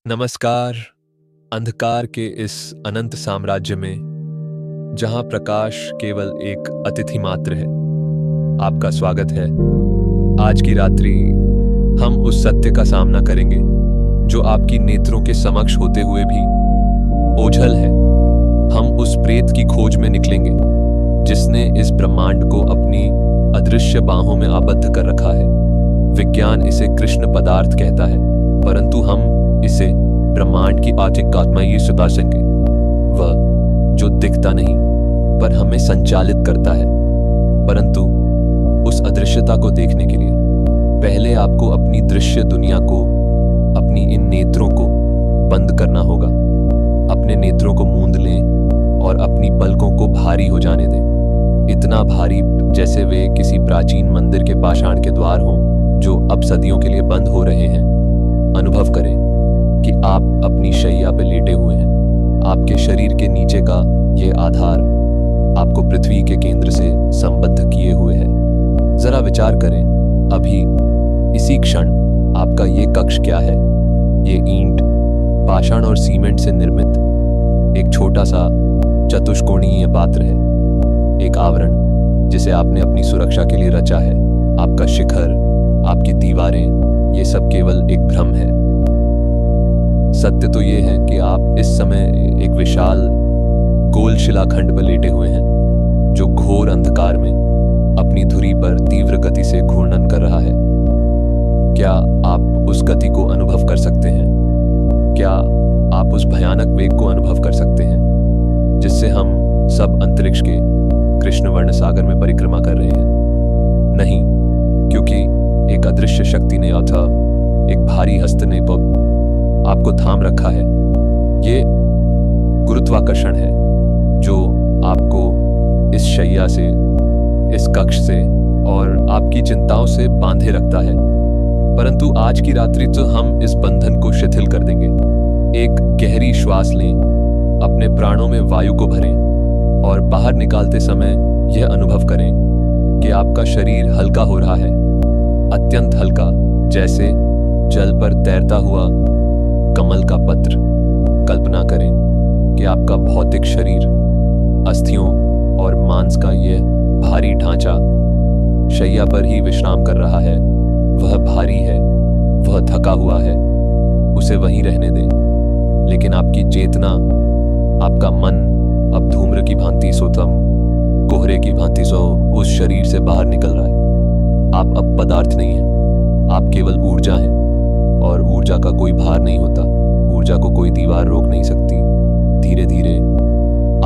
नमस्कार। अंधकार के इस अनंत साम्राज्य में जहां प्रकाश केवल एक अतिथि मात्र है, आपका स्वागत है। आज की रात्रि हम उस सत्य का सामना करेंगे जो आपकी नेत्रों के समक्ष होते हुए भी ओझल है। हम उस प्रेत की खोज में निकलेंगे जिसने इस ब्रह्मांड को अपनी अदृश्य बाहों में आबद्ध कर रखा है। विज्ञान इसे कृष्ण पदार्थ कहता है, परंतु हम इसे ब्रह्मांड की आत्मिक आत्मा ये सुता सकेंगे, वह जो दिखता नहीं पर हमें संचालित करता है। परंतु उस अदृश्यता को देखने के लिए पहले आपको अपनी दृश्य दुनिया को, अपनी इन नेत्रों को बंद करना होगा। अपने नेत्रों को मूंद लें और अपनी पलकों को भारी हो जाने दें, इतना भारी जैसे वे किसी प्राचीन मंदिर के पाषाण के द्वार हों जो अब सदियों के लिए बंद हो रहे हैं। अनुभव करें कि आप अपनी शैया पे लेटे हुए हैं। आपके शरीर के नीचे का ये आधार आपको पृथ्वी के केंद्र से संबद्ध किए हुए है। जरा विचार करें, अभी इसी क्षण आपका ये कक्ष क्या है? ये ईंट, पाषाण और सीमेंट से निर्मित एक छोटा सा चतुष्कोणीय पात्र है, एक आवरण जिसे आपने अपनी सुरक्षा के लिए रचा है। आपका शिखर, आपकी दीवारें, ये सब केवल एक भ्रम है। सत्य तो ये है कि आप इस समय एक विशाल गोल शिलाखंड पर लेटे हुए हैं जो घोर अंधकार में अपनी धुरी पर तीव्र गति से घूर्णन कर रहा है। क्या आप उस गति को अनुभव कर सकते हैं? क्या आप उस भयानक वेग को अनुभव कर सकते हैं जिससे हम सब अंतरिक्ष के कृष्णवर्ण सागर में परिक्रमा कर रहे हैं? नहीं, क्योंकि एक अदृश्य शक्ति ने अथवा एक भारी हस्त ने आपको थाम रखा है। ये गुरुत्वाकर्षण है जो आपको इस शैया से, इस कक्ष से और आपकी चिंताओं से बांधे रखता है। परंतु आज की रात्रि तो हम इस बंधन को शिथिल कर देंगे। एक गहरी श्वास लें, अपने प्राणों में वायु को भरें और बाहर निकालते समय यह अनुभव करें कि आपका शरीर हल्का हो रहा है, अत्यंत हल्का, जैसे जल पर तैरता हुआ कमल का पत्र। कल्पना करें कि आपका भौतिक शरीर, अस्थियों और मांस का यह भारी ढांचा शैया पर ही विश्राम कर रहा है। वह भारी है, वह थका हुआ है, उसे वहीं रहने दें। लेकिन आपकी चेतना, आपका मन अब धूम्र की भांति सोतम, कोहरे की भांति सो उस शरीर से बाहर निकल रहा है। आप अब पदार्थ नहीं हैं, आप केवल ऊर्जा हैं और ऊर्जा का कोई भार नहीं होता। ऊर्जा को कोई दीवार रोक नहीं सकती। धीरे धीरे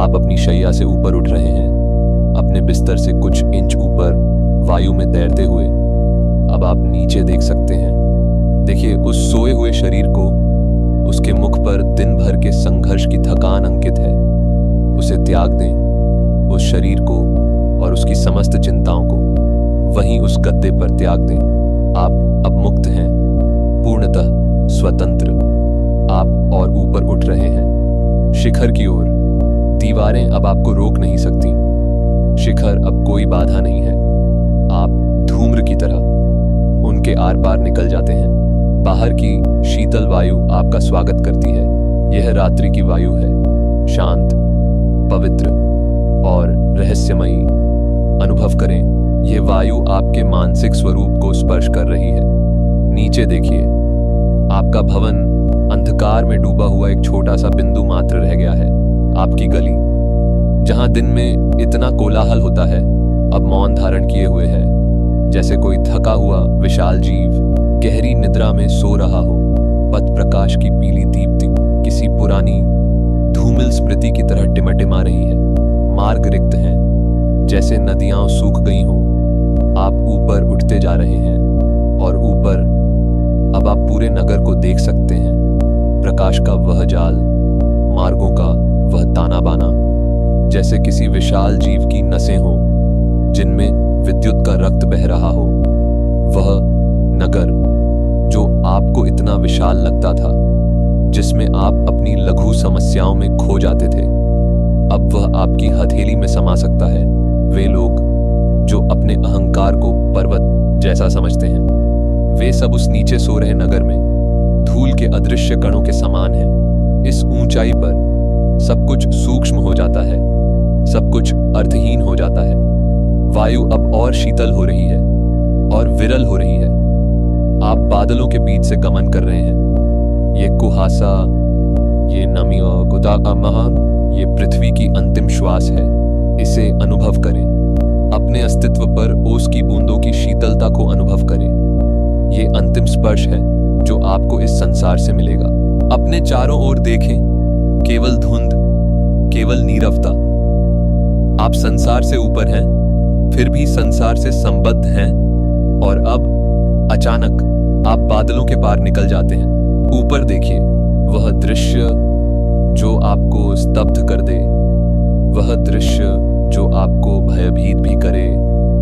आप अपनी शैया से ऊपर उठ रहे हैं, अपने बिस्तर से कुछ इंच ऊपर वायु में तैरते हुए। अब आप नीचे देख सकते हैं। देखिए उस सोए हुए शरीर को, उसके मुख पर दिन भर के संघर्ष की थकान अंकित है। उसे त्याग दें, उस शरीर को और उसकी समस्त चिंताओं को वहीं उस गद्दे पर त्याग दें। आप अब मुक्त हैं, पूर्णतः स्वतंत्र। आप और ऊपर उठ रहे हैं शिखर की ओर। दीवारें अब आपको रोक नहीं सकती, शिखर अब कोई बाधा नहीं है। आप धूम्र की तरह उनके आर पार निकल जाते हैं। बाहर की शीतल वायु आपका स्वागत करती है। यह रात्रि की वायु है, शांत, पवित्र और रहस्यमयी। अनुभव करें, यह वायु आपके मानसिक स्वरूप को स्पर्श कर रही है। नीचे देखिए, आपका भवन अंधकार में डूबा हुआ एक छोटा सा बिंदु मात्र रह गया है। आपकी गली, जहां दिन में इतना कोलाहल होता है, अब मौन धारण किए हुए है, जैसे कोई थका हुआ विशाल जीव गहरी निद्रा में सो रहा हो। पथ प्रकाश की पीली दीप्ति किसी पुरानी धूमिल स्मृति की तरह टिमटिमा रही है। मार्ग रिक्त हैं, जैसे नदियां सूख गई हों। आप ऊपर उठते जा रहे हैं और ऊपर अब आप पूरे नगर को देख सकते हैं। प्रकाश का वह जाल, मार्गों का वह ताना बाना, जैसे किसी विशाल जीव की नसें हों जिनमें विद्युत का रक्त बह रहा हो। वह नगर जो आपको इतना विशाल लगता था, जिसमें आप अपनी लघु समस्याओं में खो जाते थे, अब वह आपकी हथेली में समा सकता है। वे लोग जो अपने अहंकार को पर्वत जैसा समझते हैं, वे सब उस नीचे सो रहे नगर में धूल के अदृश्य कणों के समान है। इस ऊंचाई पर सब कुछ सूक्ष्म हो जाता है, सब कुछ अर्थहीन हो जाता है। वायु अब और शीतल हो रही है और विरल हो रही है। आप बादलों के बीच से गमन कर रहे हैं। ये कुहासा, ये नमी और महान, ये पृथ्वी की अंतिम श्वास है। इसे अनुभव करें। अपने अस्तित्व पर ओस की बूंदों की शीतलता को अनुभव करें। ये अंतिम स्पर्श है जो आपको इस संसार से मिलेगा। अपने चारों ओर देखें, केवल धुंध, केवल नीरवता। आप संसार से ऊपर हैं, फिर भी संसार से संबद्ध हैं। और अब अचानक आप बादलों के पार निकल जाते हैं। ऊपर देखिए, वह दृश्य जो आपको स्तब्ध कर दे, वह दृश्य जो आपको भयभीत भी करे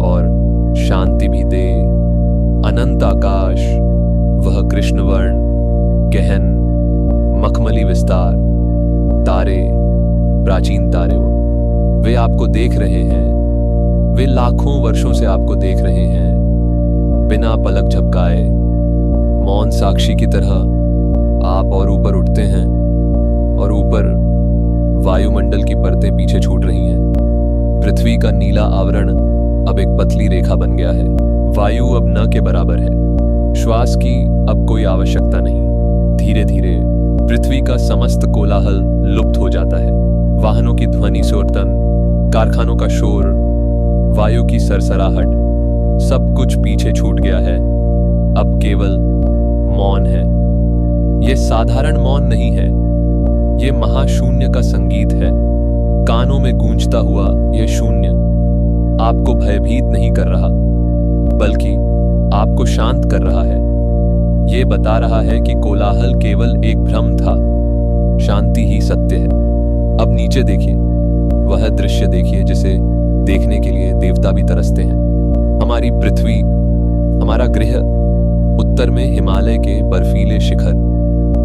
और शांति भी दे। अनंत आकाश, वह कृष्णवर्ण, गहन, मखमली विस्तार, तारे, प्राचीन तारे, वे आपको देख रहे हैं। वे लाखों वर्षों से आपको देख रहे हैं, बिना पलक झपकाए। मौन साक्षी की तरह आप और ऊपर उठते हैं और ऊपर वायुमंडल की परतें पीछे छूट रही हैं। पृथ्वी का नीला आवरण अब एक पतली रेखा बन गया है। वायु अब न के बराबर है। श्वास की अब कोई आवश्यकता नहीं। धीरे धीरे पृथ्वी का समस्त कोलाहल लुप्त हो जाता है। वाहनों की ध्वनि शोरतन, कारखानों का शोर, वायु की सरसराहट, सब कुछ पीछे छूट गया है। अब केवल मौन है। यह साधारण मौन नहीं है, यह महाशून्य का संगीत है। कानों में गूंजता हुआ यह शून्य आपको भयभीत नहीं कर रहा, बल्कि आपको शांत कर रहा है। यह बता रहा है कि कोलाहल केवल एक भ्रम था, शांति ही सत्य है। अब नीचे देखिए, वह दृश्य देखिए जिसे देखने के लिए देवता भी तरसते हैं। हमारी पृथ्वी, हमारा ग्रह, उत्तर में हिमालय के बर्फीले शिखर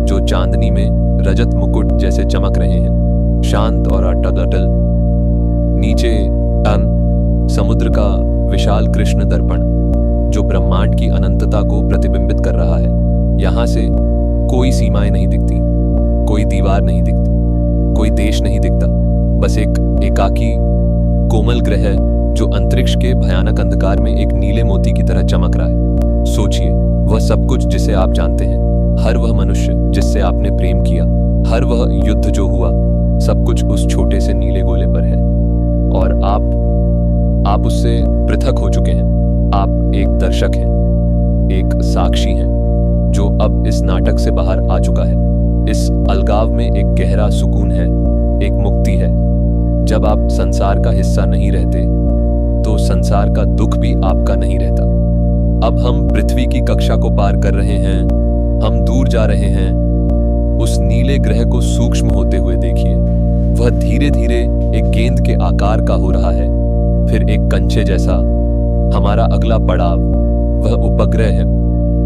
जो चांदनी में रजत मुकुट जैसे चमक रहे हैं, शांत और अटल। नीचे समुद्र का विशाल कृष्ण दर्पण जो ब्रह्मांड की अनंतता को प्रतिबिंबित कर रहा है। यहां से कोई सीमाएं नहीं दिखती, कोई दीवार नहीं दिखती, कोई देश नहीं दिखता, बस एक एकाकी कोमल ग्रह जो अंतरिक्ष के भयानक अंधकार में एक नीले मोती की तरह चमक रहा है। सोचिए, वह सब कुछ जिसे आप जानते हैं, हर वह मनुष्य जिससे आपने प्रेम किया, हर वह युद्ध जो हुआ, सब कुछ उस छोटे से नीले गोले पर है। और आप उससे पृथक हो चुके हैं। आप एक दर्शक हैं, एक साक्षी हैं, जो अब इस नाटक से बाहर आ चुका है। इस अलगाव में एक गहरा सुकून है, एक मुक्ति है। जब आप संसार का हिस्सा नहीं रहते, तो संसार का दुख भी आपका नहीं रहता। अब हम पृथ्वी की कक्षा को पार कर रहे हैं, हम दूर जा रहे हैं। उस नीले ग्रह को सूक्ष्म होते हुए देखिए। वह धीरे धीरे एक गेंद के आकार का हो रहा है, फिर एक कंचे जैसा। हमारा अगला पड़ाव वह उपग्रह है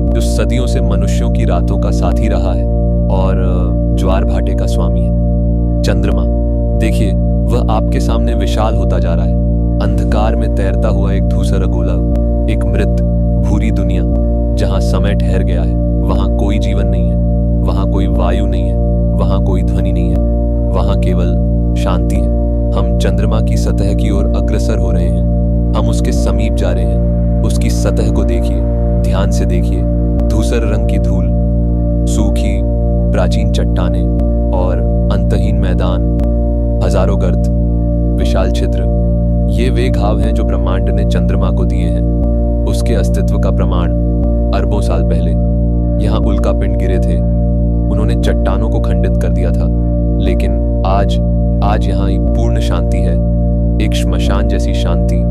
जो सदियों से मनुष्यों की रातों का साथी रहा है और ज्वार भाटे का स्वामी है। चंद्रमा देखिए, वह आपके सामने विशाल होता जा रहा है। अंधकार में तैरता हुआ एक धूसर गोला, एक मृत भूरी दुनिया जहां समय ठहर गया है। वहां कोई जीवन नहीं है, वहां कोई वायु नहीं है, वहां कोई ध्वनि नहीं है, वहां केवल शांति है। हम चंद्रमा की सतह की ओर अग्रसर हो रहे हैं। हम उसके समीप जा रहे हैं। उसकी सतह को देखिए, ध्यान से देखिए। धूसर रंग की धूल, सूखी प्राचीन चट्टानें और अंतहीन मैदान, हजारों गर्त, विशाल छिद्र, ये वे घाव हैं जो ब्रह्मांड ने चंद्रमा को दिए हैं। उसके अस्तित्व का प्रमाण अरबों साल पहले यहाँ उल्कापिंड गिरे थे। उन्होंने चट्टानों को खंडित कर दिया था, लेकिन आज यहाँ एक पूर्ण शांति है, एक श्मशान जैसी शांति।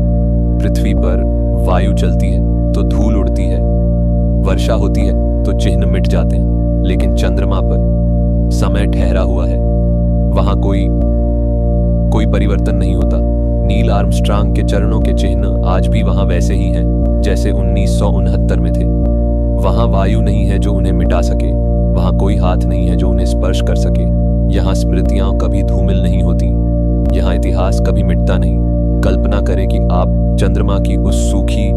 पृथ्वी पर वायु चलती है तो धूल उड़ती है, वर्षा होती है तो चिन्ह मिट जाते हैं, लेकिन चंद्रमा पर समय ठहरा हुआ है। वहां कोई परिवर्तन नहीं होता। नील आर्मस्ट्रांग के चरणों के चिन्ह आज भी वहां वैसे ही हैं जैसे 1969 में थे। वहां वायु नहीं है जो उन्हें मिटा सके, वहां कोई हाथ नहीं है जो उन्हें स्पर्श कर सके। यहाँ स्मृतियां कभी धूमिल नहीं होती, यहाँ इतिहास कभी मिटता नहीं। कल्पना करें कि आप चंद्रमा की उस सूखी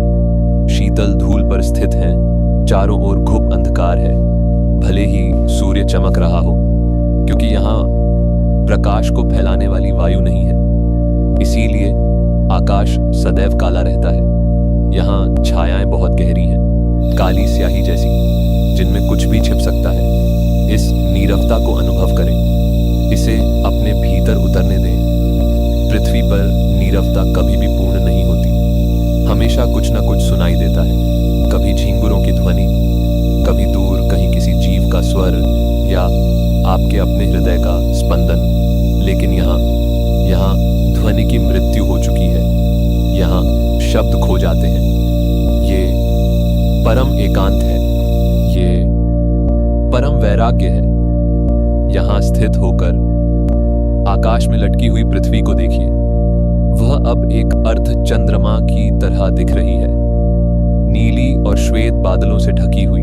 शीतल धूल पर स्थित हैं। चारों ओर घुप अंधकार है, भले ही सूर्य चमक रहा हो, क्योंकि यहाँ प्रकाश को फैलाने वाली वायु नहीं है, इसीलिए आकाश सदैव काला रहता है। यहाँ छायाएं बहुत गहरी हैं, काली स्याही जैसी, जिनमें कुछ भी छिप सकता है। इस नीरवता को अनुभव करें, इसे अपने भीतर उतरने दें। पृथ्वी पर नीरवता कभी भी पूर्ण नहीं होती, हमेशा कुछ न कुछ सुनाई देता है। कभी झींगुरों की ध्वनि, कभी दूर कहीं किसी जीव का स्वर, या आपके अपने हृदय का स्पंदन। लेकिन यहाँ ध्वनि की मृत्यु हो चुकी है, यहाँ शब्द खो जाते हैं। ये परम एकांत है, ये परम वैराग्य है। यहाँ स्थित होकर आकाश में लटकी हुई पृथ्वी को देखिए, वह अब एक अर्ध चंद्रमा की तरह दिख रही है, नीली और श्वेत बादलों से ढकी हुई।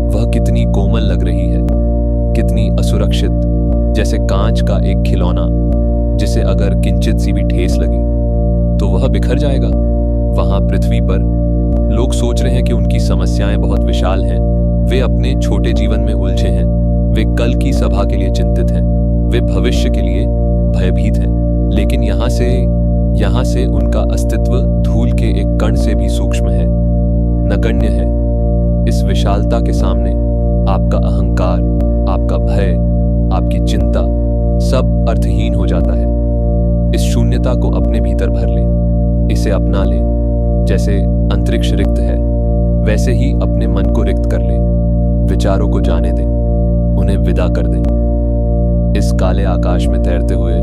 वह कितनी कोमल लग रही है, कितनी असुरक्षित, जैसे कांच का एक खिलौना जिसे अगर किंचित सी भी ठेस लगी तो वह बिखर जाएगा। वहां पृथ्वी पर लोग सोच रहे हैं कि उनकी समस्याएं बहुत विशाल हैं, वे अपने छोटे जीवन में उलझे हैं, वे कल की सभा के लिए चिंतित हैं, वे भविष्य के लिए भयभीत हैं। लेकिन यहाँ से उनका अस्तित्व धूल के एक कण से भी सूक्ष्म है, नगण्य है। इस विशालता के सामने आपका अहंकार, आपका भय, आपकी चिंता सब अर्थहीन हो जाता है। इस शून्यता को अपने भीतर भर लें, इसे अपना लें। जैसे अंतरिक्ष रिक्त है, वैसे ही अपने मन को रिक्त कर लें। विचारों को जाने दें, उन्हें विदा कर दें। इस काले आकाश में तैरते हुए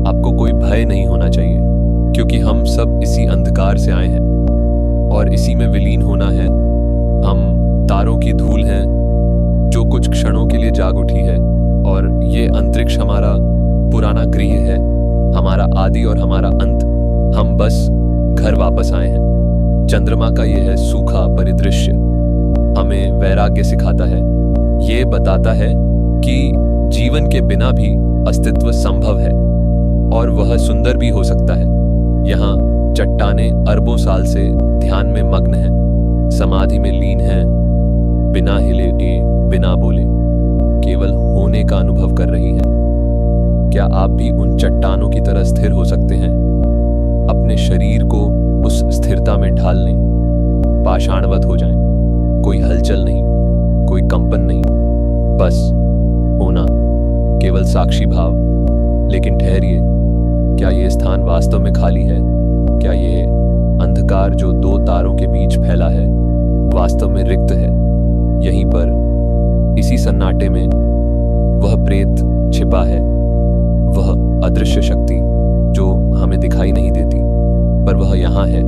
आपको कोई भय नहीं होना चाहिए, क्योंकि हम सब इसी अंधकार से आए हैं और इसी में विलीन होना है। हम तारों की धूल हैं जो कुछ क्षणों के लिए जाग उठी है, और ये अंतरिक्ष हमारा पुराना गृह है, हमारा आदि और हमारा अंत। हम बस घर वापस आए हैं। चंद्रमा का यह है सूखा परिदृश्य हमें वैराग्य सिखाता है। ये बताता है कि जीवन के बिना भी अस्तित्व संभव है, और वह सुंदर भी हो सकता है। यहाँ चट्टानें अरबों साल से ध्यान में मग्न हैं, समाधि में लीन हैं, बिना हिले बिना बोले केवल होने का अनुभव कर रही हैं। क्या आप भी उन चट्टानों की तरह स्थिर हो सकते हैं? अपने शरीर को उस स्थिरता में ढाल लें, पाषाणवत हो जाएं। कोई हलचल नहीं, कोई कंपन नहीं, बस होना, केवल साक्षी भाव। लेकिन ठहरिए, क्या ये स्थान वास्तव में खाली है? क्या ये अंधकार जो दो तारों के बीच फैला है वास्तव में रिक्त है? यहीं पर इसी सन्नाटे में वह प्रेत छिपा है, वह अदृश्य शक्ति जो हमें दिखाई नहीं देती, पर वह यहाँ है।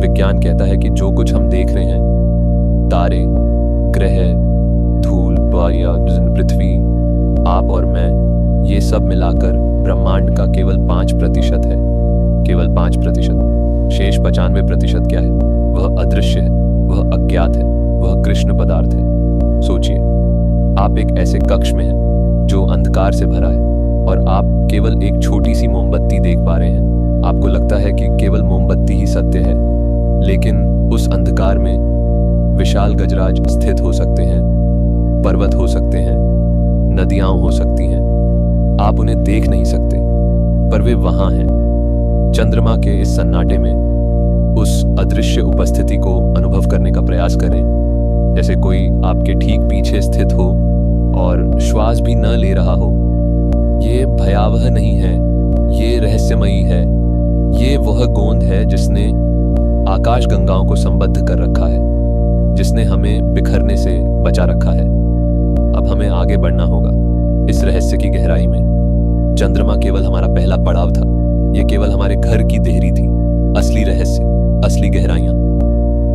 विज्ञान कहता है कि जो कुछ हम देख रहे हैं, तारे, ग्रह, धूल, पृथ्वी, आप और मैं, ये सब मिलाकर ब्रह्मांड का केवल 5% है। केवल 5%। शेष 95% क्या है? वह अदृश्य है, वह अज्ञात है, वह कृष्ण पदार्थ है। सोचिए, आप एक ऐसे कक्ष में हैं जो अंधकार से भरा है, और आप केवल एक छोटी सी मोमबत्ती देख पा रहे हैं। आपको लगता है कि केवल मोमबत्ती ही सत्य है, लेकिन उस अंधकार में विशाल गजराज स्थित हो सकते हैं, पर्वत हो सकते हैं, नदियां हो सकती हैं। आप उन्हें देख नहीं सकते, पर वे वहां हैं। चंद्रमा के इस सन्नाटे में उस अदृश्य उपस्थिति को अनुभव करने का प्रयास करें, जैसे कोई आपके ठीक पीछे स्थित हो और श्वास भी न ले रहा हो। ये भयावह नहीं है, ये रहस्यमयी है। ये वह गोंद है जिसने आकाश गंगाओं को संबद्ध कर रखा है, जिसने हमें बिखरने से बचा रखा है। अब हमें आगे बढ़ना होगा इस रहस्य की गहराई में। चंद्रमा केवल हमारा पहला पड़ाव था, ये केवल हमारे घर की देहरी थी। असली रहस्य, असली गहराइयां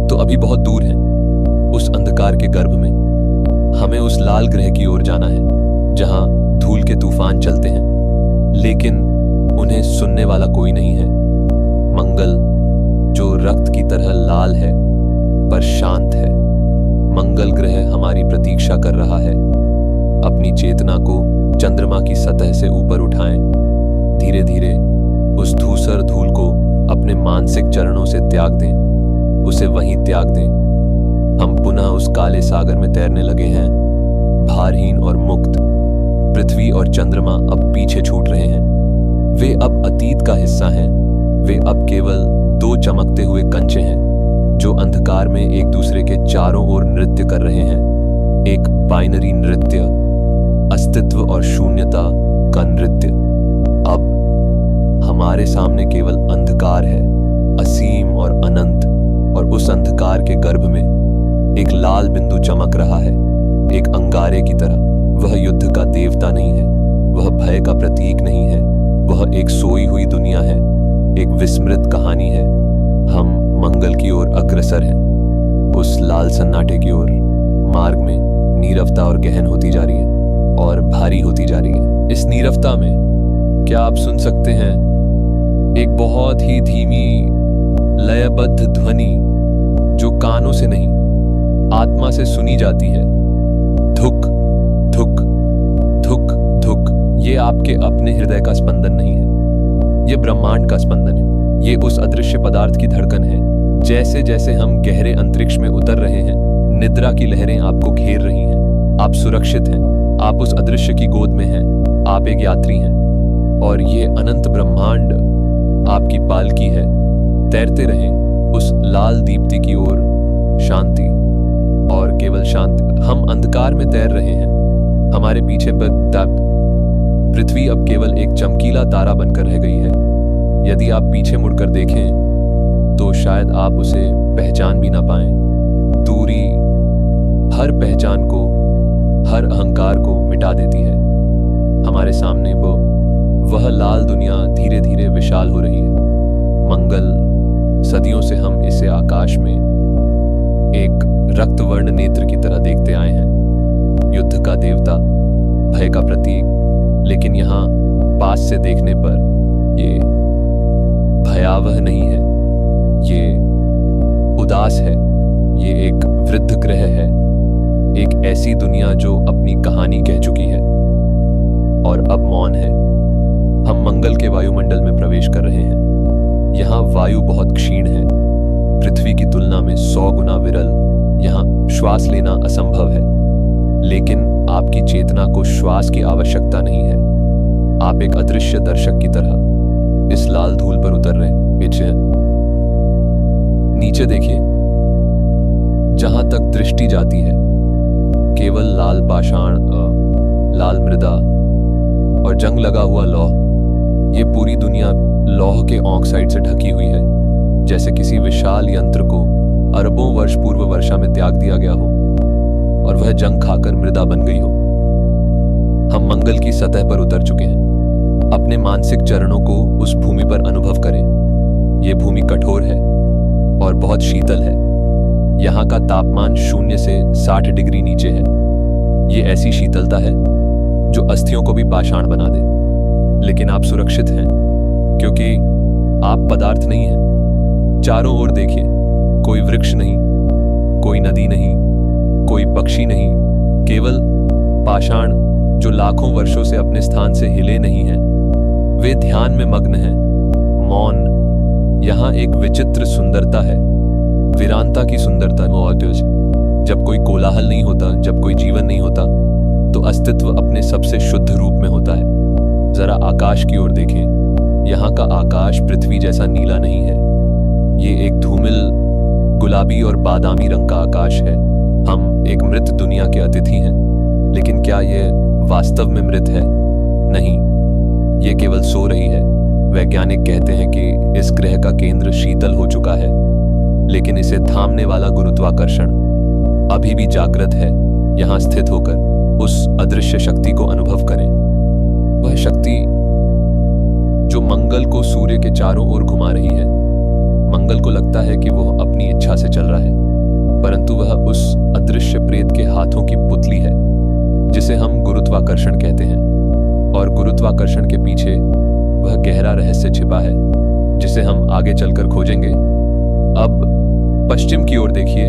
तो अभी बहुत दूर हैं। उस अंधकार के गर्भ में हमें उस लाल ग्रह की ओर जाना है, जहां धूल के तूफान चलते हैं, लेकिन उन्हें सुनने वाला कोई नहीं है। मंगल जो रक्त की तरह लाल है पर शांत है। मंगल ग्रह हमारी प्रतीक्षा कर रहा है। अपनी चेतना को चंद्रमा की सतह से ऊपर उठाएं। धीरे धीरे उस धूसर धूल को अपने मानसिक चरणों से त्याग दें, उसे वहीं त्याग दें। हम पुनः उस काले सागर में तैरने लगे हैं, भारहीन और मुक्त। पृथ्वी और चंद्रमा अब पीछे छूट रहे हैं। वे अब अतीत का हिस्सा हैं। वे अब केवल दो चमकते हुए कंचे हैं जो अंधकार में एक दूसरे के चारों ओर नृत्य कर रहे हैं। एक बाइनरी नृत्य, अस्तित्व और शून्यता का नृत्य। अब हमारे सामने केवल अंधकार है, असीम और अनंत, और उस अंधकार के गर्भ में एक लाल बिंदु चमक रहा है, एक अंगारे की तरह। वह युद्ध का देवता नहीं है, वह भय का प्रतीक नहीं है, वह एक सोई हुई दुनिया है, एक विस्मृत कहानी है। हम मंगल की ओर अग्रसर हैं, उस लाल सन्नाटे की ओर। मार्ग में नीरवता और गहन होती जा रही है और भारी होती जा रही है। इस नीरवता में क्या आप सुन सकते हैं एक बहुत ही धीमी लयबद्ध ध्वनि जो कानों से नहीं आत्मा से सुनी जाती है। धुक धुक धुक धुक। ये आपके अपने हृदय का स्पंदन नहीं है, ये ब्रह्मांड का स्पंदन है। ये उस अदृश्य पदार्थ की धड़कन है। जैसे जैसे हम गहरे अंतरिक्ष में उतर रहे हैं, निद्रा की लहरें आपको घेर रही हैं। आप सुरक्षित हैं, आप उस अदृश्य की गोद में हैं, आप एक यात्री हैं, और ये अनंत ब्रह्मांड आपकी पालकी है। तैरते रहें उस लाल दीप्ति की ओर। शांति और केवल शांति। हम अंधकार में तैर रहे हैं, हमारे पीछे पृथ्वी अब केवल एक चमकीला तारा बनकर रह गई है। यदि आप पीछे मुड़कर देखें तो शायद आप उसे पहचान भी ना पाएं। दूरी हर पहचान को, हर अहंकार को मिटा देती है। हमारे सामने वह लाल दुनिया धीरे धीरे विशाल हो रही है। मंगल, सदियों से हम इसे आकाश में एक रक्तवर्ण नेत्र की तरह देखते आए हैं, युद्ध का देवता, भय का प्रतीक। लेकिन यहाँ पास से देखने पर ये भयावह नहीं है, ये उदास है। ये एक वृद्ध ग्रह है, एक ऐसी दुनिया जो अपनी कहानी कह चुकी है और अब मौन है। हम मंगल के वायुमंडल में प्रवेश कर रहे हैं। यहाँ वायु बहुत क्षीण है, पृथ्वी की तुलना में 100 गुना विरल। यहाँ श्वास लेना असंभव है, लेकिन आपकी चेतना को श्वास की आवश्यकता नहीं है। आप एक अदृश्य दर्शक की तरह इस लाल धूल पर उतर रहे हैं। पीछे नीचे देखिए, जहां तक दृष्टि जाती है केवल लाल पाषाण, लाल मृदा और जंग लगा हुआ लौह। ये पूरी दुनिया लौह के ऑक्साइड से ढकी हुई है, जैसे किसी विशाल यंत्र को अरबों वर्ष पूर्व वर्षा में त्याग दिया गया हो और वह जंग खाकर मृदा बन गई हो। हम मंगल की सतह पर उतर चुके हैं। अपने मानसिक चरणों को उस भूमि पर अनुभव करें। ये भूमि कठोर है और बहुत शीतल है। यहाँ का तापमान 0 से 60 डिग्री नीचे है। ये ऐसी शीतलता है जो अस्थियों को भी पाषाण बना दे। लेकिन आप सुरक्षित हैं, क्योंकि आप पदार्थ नहीं हैं। चारों ओर देखिए, कोई वृक्ष नहीं, कोई नदी नहीं, कोई पक्षी नहीं, केवल पाषाण जो लाखों वर्षों से अपने स्थान से हिले नहीं हैं। वे ध्यान में मग्न हैं, मौन। यहाँ एक विचित्र सुंदरता है, वीरानता की सुंदरता। जब कोई कोलाहल नहीं होता, जब कोई जीवन नहीं होता, तो अस्तित्व अपने सबसे शुद्ध रूप में होता है। जरा आकाश की ओर देखें। यहाँ का आकाश पृथ्वी जैसा नीला नहीं है। ये एक धूमिल गुलाबी और बादामी रंग का आकाश है। हम एक मृत दुनिया के अतिथि हैं, लेकिन क्या ये वास्तव में मृत है? नहीं, ये केवल सो रही है। वैज्ञानिक कहते हैं कि इस ग्रह का केंद्र शीतल हो चुका है, लेकिन इसे थामने वाला गुरुत्वाकर्षण अभी भी जागृत है। यहाँ स्थित होकर उस अदृश्य शक्ति को अनुभव करें। वह शक्ति जो मंगल को सूर्य के चारों ओर घुमा रही है। मंगल को लगता है कि वह अपनी इच्छा से चल रहा है, परंतु वह उस अदृश्य प्रेत के हाथों की पुतली है, जिसे हम गुरुत्वाकर्षण कहते हैं। और गुरुत्वाकर्षण के पीछे वह गहरा रहस्य छिपा है, जिसे हम आगे चलकर खोजेंगे। अब पश्चिम की ओर देखिए,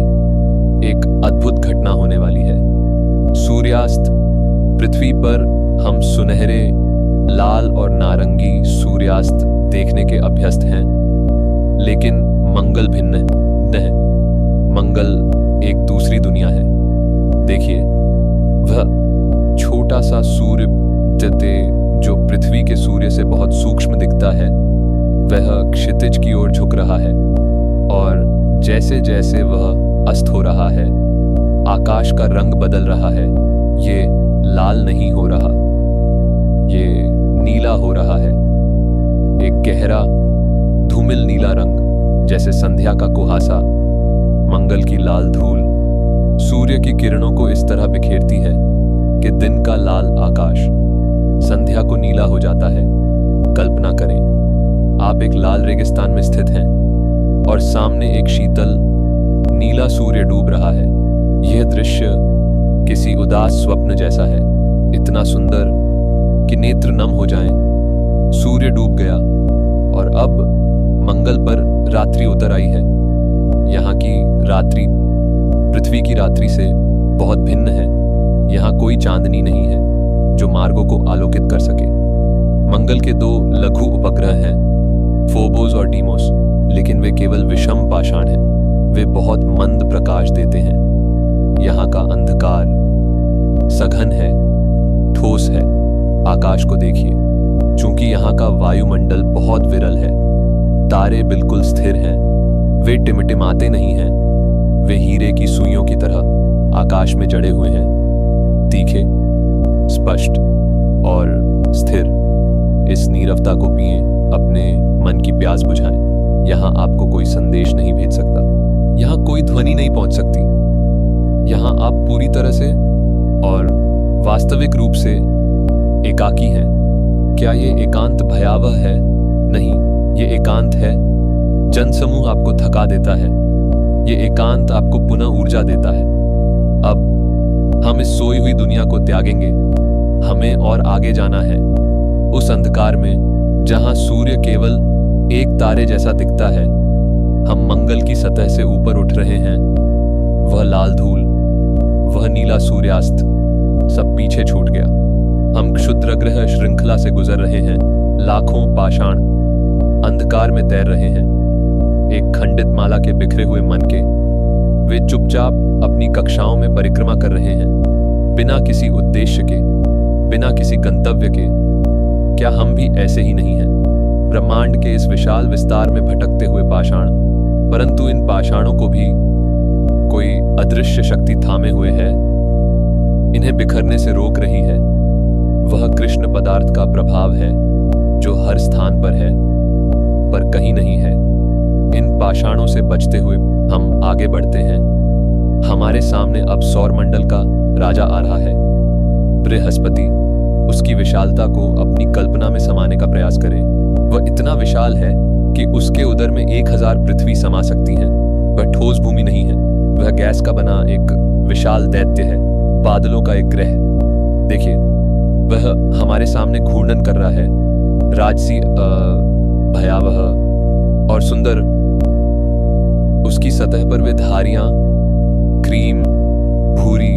एक अद्भुत घटना होने वाली है। सूर्यास्त। पृथ्वी पर हम सुनहरे, लाल और नारंगी सूर्यास्त देखने के अभ्यस्त हैं, लेकिन मंगल भिन्न है। मंगल एक दूसरी दुनिया है। देखिए, वह छोटा सा सूर्य जो पृथ्वी के सूर्य से बहुत सूक्ष्म दिखता है, वह क्षितिज की ओर झुक रहा है और जैसे जैसे वह अस्त हो रहा है, आकाश का रंग बदल रहा है। ये लाल नहीं हो रहा, ये नीला हो रहा है। एक गहरा धूमिल नीला रंग, जैसे संध्या का कुहासा, मंगल की लाल धूल सूर्य की किरणों को इस तरह बिखेरती है कि दिन का लाल आकाश संध्या को नीला हो जाता है। कल्पना करें, आप एक लाल रेगिस्तान में स्थित हैं और सामने एक शीतल नीला सूर्य डूब रहा है। यह दृश्य किसी उदास स्वप्न जैसा है, इतना सुंदर कि नेत्र नम हो जाएं। सूर्य डूब गया और अब मंगल पर रात्रि उतर आई है। यहाँ की रात्रि पृथ्वी की रात्रि से बहुत भिन्न है। यहाँ कोई चांदनी नहीं है जो मार्गों को आलोकित कर सके। मंगल के दो लघु उपग्रह हैं, फोबोस और डीमोस, लेकिन वे केवल विषम पाषाण हैं। वे बहुत मंद प्रकाश देते हैं। यहाँ का अंधकार सघन है, ठोस है। आकाश को देखिए, चूंकि यहाँ का वायुमंडल बहुत विरल है, तारे बिल्कुल स्थिर हैं। वे टिमटिमाते नहीं हैं, वे हीरे की सुइयों की तरह आकाश में जड़े हुए हैं, तीखे, स्पष्ट और स्थिर। इस नीरवता को पिएं, अपने मन की प्यास बुझाएं। यहाँ आपको कोई संदेश नहीं भेज सकता, यहाँ कोई ध्वनि नहीं पहुंच सकती। यहाँ आप पूरी तरह से और वास्तविक रूप से एकाकी हैं। क्या ये एकांत भयावह है? नहीं, ये एकांत है। जनसमूह आपको थका देता है, ये एकांत आपको पुनः ऊर्जा देता है। अब हम इस सोई हुई दुनिया को त्यागेंगे, हमें और आगे जाना है। उस अंधकार में जहां सूर्य केवल एक तारे जैसा दिखता है, हम मंगल की सतह से ऊपर उठ रहे हैं। वह लाल धूल, वह नीला सूर्यास्त, सब पीछे छूट गया। हम क्षुद्रग्रह श्रृंखला से गुजर रहे हैं। लाखों पाषाण अंधकार में तैर रहे हैं, एक खंडित माला के बिखरे हुए मन के। वे चुपचाप अपनी कक्षाओं में परिक्रमा कर रहे हैं, बिना किसी उद्देश्य के, बिना किसी गंतव्य के। क्या हम भी ऐसे ही नहीं हैं? ब्रह्मांड के इस विशाल विस्तार में भटकते हुए पाषाण, परंतु इन पाषाणों को भी कोई अदृश्य शक्ति थामे हुए है, इन्हें बिखरने से रोक रही है। वह कृष्ण पदार्थ का प्रभाव है जो हर स्थान पर है, पर कहीं नहीं है। इन पाषाणों से बचते हुए हम आगे बढ़ते हैं। हमारे सामने अब सौरमंडल का राजा आ रहा है। बृहस्पति, उसकी विशालता को अपनी कल्पना में समाने का प्रयास करें। वह इतना विशाल है कि उसके उदर में 1000 पृथ्वी समा सकती हैं। वह ठोस भूमि नहीं है, वह गैस का बना एक विशाल दैत्य है, बादलों का एक ग्रह। देखिए, वह हमारे सामने घूर्णन कर रहा है, राजसी, भयावह और सुंदर। उसकी सतह पर वे धारियां, क्रीम, भूरी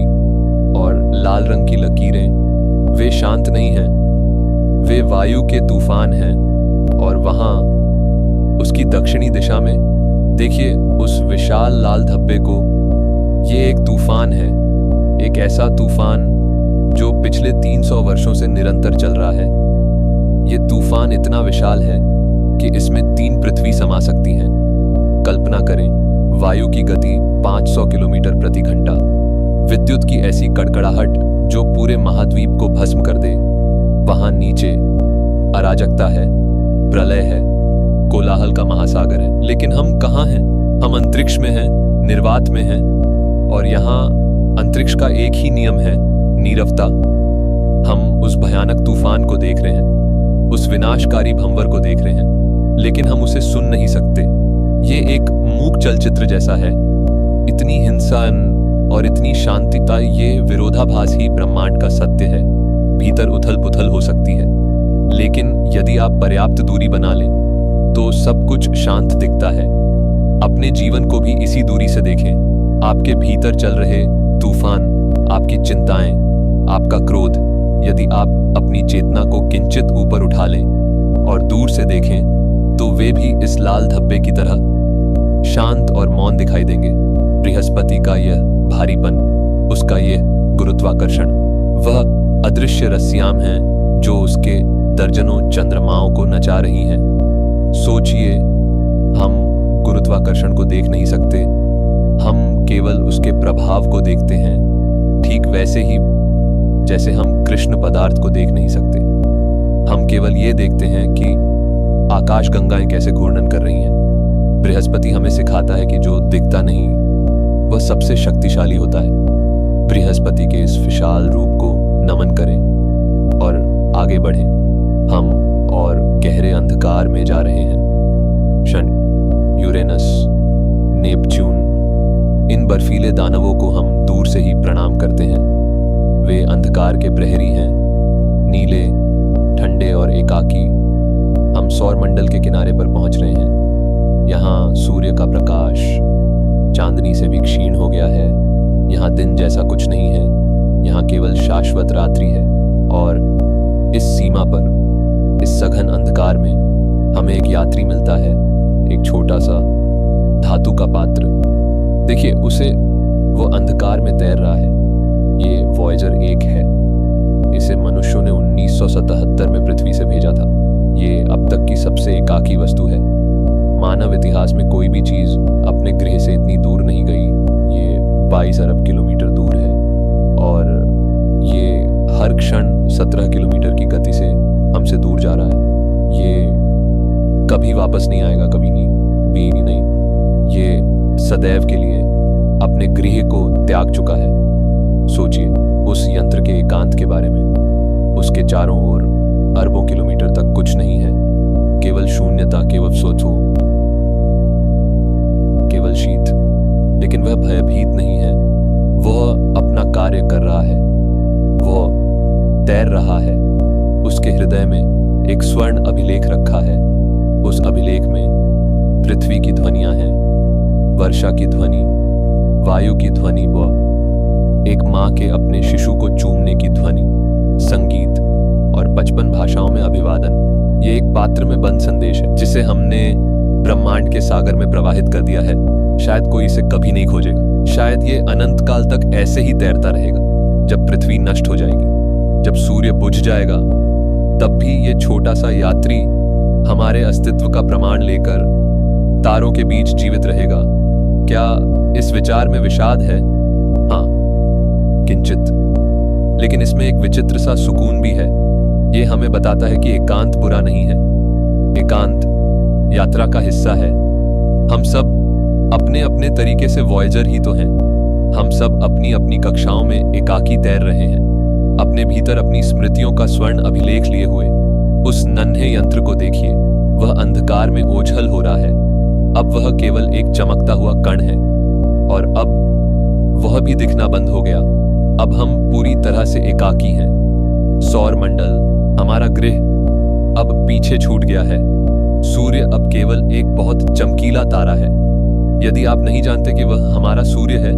और लाल रंग की लकीरें। वे शांत नहीं हैं, वे वायु के तूफान हैं। और वहां उसकी दक्षिणी दिशा में देखिए उस विशाल लाल धब्बे को। ये एक तूफान है, एक ऐसा तूफान जो पिछले 300 वर्षों से निरंतर चल रहा है। ये तूफान इतना विशाल है कि इसमें 3 पृथ्वी समा सकती हैं। कल्पना करें, वायु की गति 500 किलोमीटर प्रति घंटा, विद्युत की ऐसी कड़कड़ाहट जो पूरे महाद्वीप को भस्म कर दे। वहां नीचे अराजकता है, प्रलय है, कोलाहल का महासागर है। लेकिन हम कहाँ हैं? हम अंतरिक्ष में हैं, निर्वात में हैं। और यहाँ अंतरिक्ष का एक ही नियम है, नीरवता। हम उस भयानक तूफान को देख रहे हैं, उस विनाशकारी भंवर को देख रहे हैं, लेकिन हम उसे सुन नहीं सकते। ये एक मूक चलचित्र जैसा है। इतनी हिंसा और इतनी शांतिता, ये विरोधाभास ही ब्रह्मांड का सत्य है। भीतर उथल पुथल हो सकती है, लेकिन यदि आप पर्याप्त दूरी बना लें तो सब कुछ शांत दिखता है। अपने जीवन को भी इसी दूरी से देखें। आपके भीतर चल रहे तूफान, आपकी चिंताएं, आपका क्रोध, यदि आप अपनी चेतना को किंचित ऊपर उठा लें और दूर से देखें तो वे भी इस लाल धब्बे की तरह शांत और मौन दिखाई देंगे। बृहस्पति का यह भारीपन, उसका यह गुरुत्वाकर्षण। वह अदृश्य रस्सियां हैं जो उसके दर्जनों चंद्रमाओं को नचा रही हैं। सोचिए, हम गुरुत्वाकर्षण को देख नहीं सकते, हम केवल उसके प्रभाव को देखते हैं। ठीक वैसे ही जैसे हम कृष्ण पदार्थ को देख नहीं सकते, हम केवल ये देखते हैं कि आकाश गंगाएं कैसे घूर्णन कर रही हैं। बृहस्पति हमें सिखाता है कि जो दिखता नहीं वह सबसे शक्तिशाली होता है। बृहस्पति के इस विशाल रूप को नमन करें और आगे बढ़ें। हम और गहरे अंधकार में जा रहे हैं। शनि, यूरेनस, नेपच्यून, इन बर्फीले दानवों को हम दूर से ही प्रणाम करते हैं। वे अंधकार के प्रहरी हैं, नीले, ठंडे और एकाकी। हम सौर मंडल के किनारे पर पहुंच रहे हैं। यहाँ सूर्य का प्रकाश चांदनी से भी क्षीण हो गया है। यहाँ दिन जैसा कुछ नहीं है, यहाँ केवल शाश्वत रात्रि है। और इस सीमा पर, इस सघन अंधकार में हमें एक यात्री मिलता है, एक छोटा सा धातु का पात्र। देखिए उसे, वो अंधकार में तैर रहा है। ये वॉयेजर 1 है। इसे मनुष्यों ने 1977 में पृथ्वी से भेजा था। ये अब तक की सबसे एकाकी वस्तु है। मानव इतिहास में कोई भी चीज अपने ग्रह से इतनी दूर नहीं गई। ये 22 अरब किलोमीटर दूर है और ये हर क्षण 17 किलोमीटर की गति से हमसे दूर जा रहा है। ये कभी वापस नहीं आएगा, कभी नहीं। ये सदैव के लिए अपने गृह को त्याग चुका है। सोचिए उस यंत्र के एकांत के बारे में। उसके चारों ओर अरबों किलोमीटर तक कुछ नहीं है, केवल शून्यता, केवल सोचो, केवल शीत। लेकिन वह भयभीत नहीं है। वह अपना कार्य कर रहा है, वह तैर रहा है। उसके हृदय में एक स्वर्ण अभिलेख रखा है। उस अभिलेख में पृथ्वी की ध्वनियां हैं, वर्षा की ध्वनि, वायु की ध्वनि व एक माँ के अपने शिशु को चूमने की ध्वनि, संगीत और 55 भाषाओं में अभिवादन। ये एक पात्र में बंद संदेश है जिसे हमने ब्रह्मांड के सागर में प्रवाहित कर दिया है। शायद कोई इसे कभी नहीं खोजेगा। शायद ये अनंत काल तक ऐसे ही तैरता रहेगा। जब पृथ्वी नष्ट हो जाएगी, जब सूर्य बुझ जाएगा, तब भी ये छोटा सा यात्री हमारे अस्तित्व का प्रमाण लेकर तारों के बीच जीवित रहेगा। क्या इस विचार में विषाद है? हाँ, किंचित। लेकिन इसमें एक विचित्र सा सुकून भी है। ये हमें बताता है कि एकांत बुरा नहीं है। एकांत यात्रा का हिस्सा है। हम सब अपने अपने तरीके से वॉयेजर ही तो हैं। हम सब अपनी अपनी कक्षाओं में एकाकी तैर रहे हैं, अपने भीतर अपनी स्मृतियों का स्वर्ण अभिलेख लिए हुए। उस नन्हे यंत्र को देखिए, वह अंधकार में ओझल हो रहा है। अब वह केवल एक चमकता हुआ कण है और अब वह भी दिखना बंद हो गया। अब हम पूरी तरह से एकाकी हैं। सौर मंडल, हमारा ग्रह, अब पीछे छूट गया है। सूर्य अब केवल एक बहुत चमकीला तारा है। यदि आप नहीं जानते कि वह हमारा सूर्य है,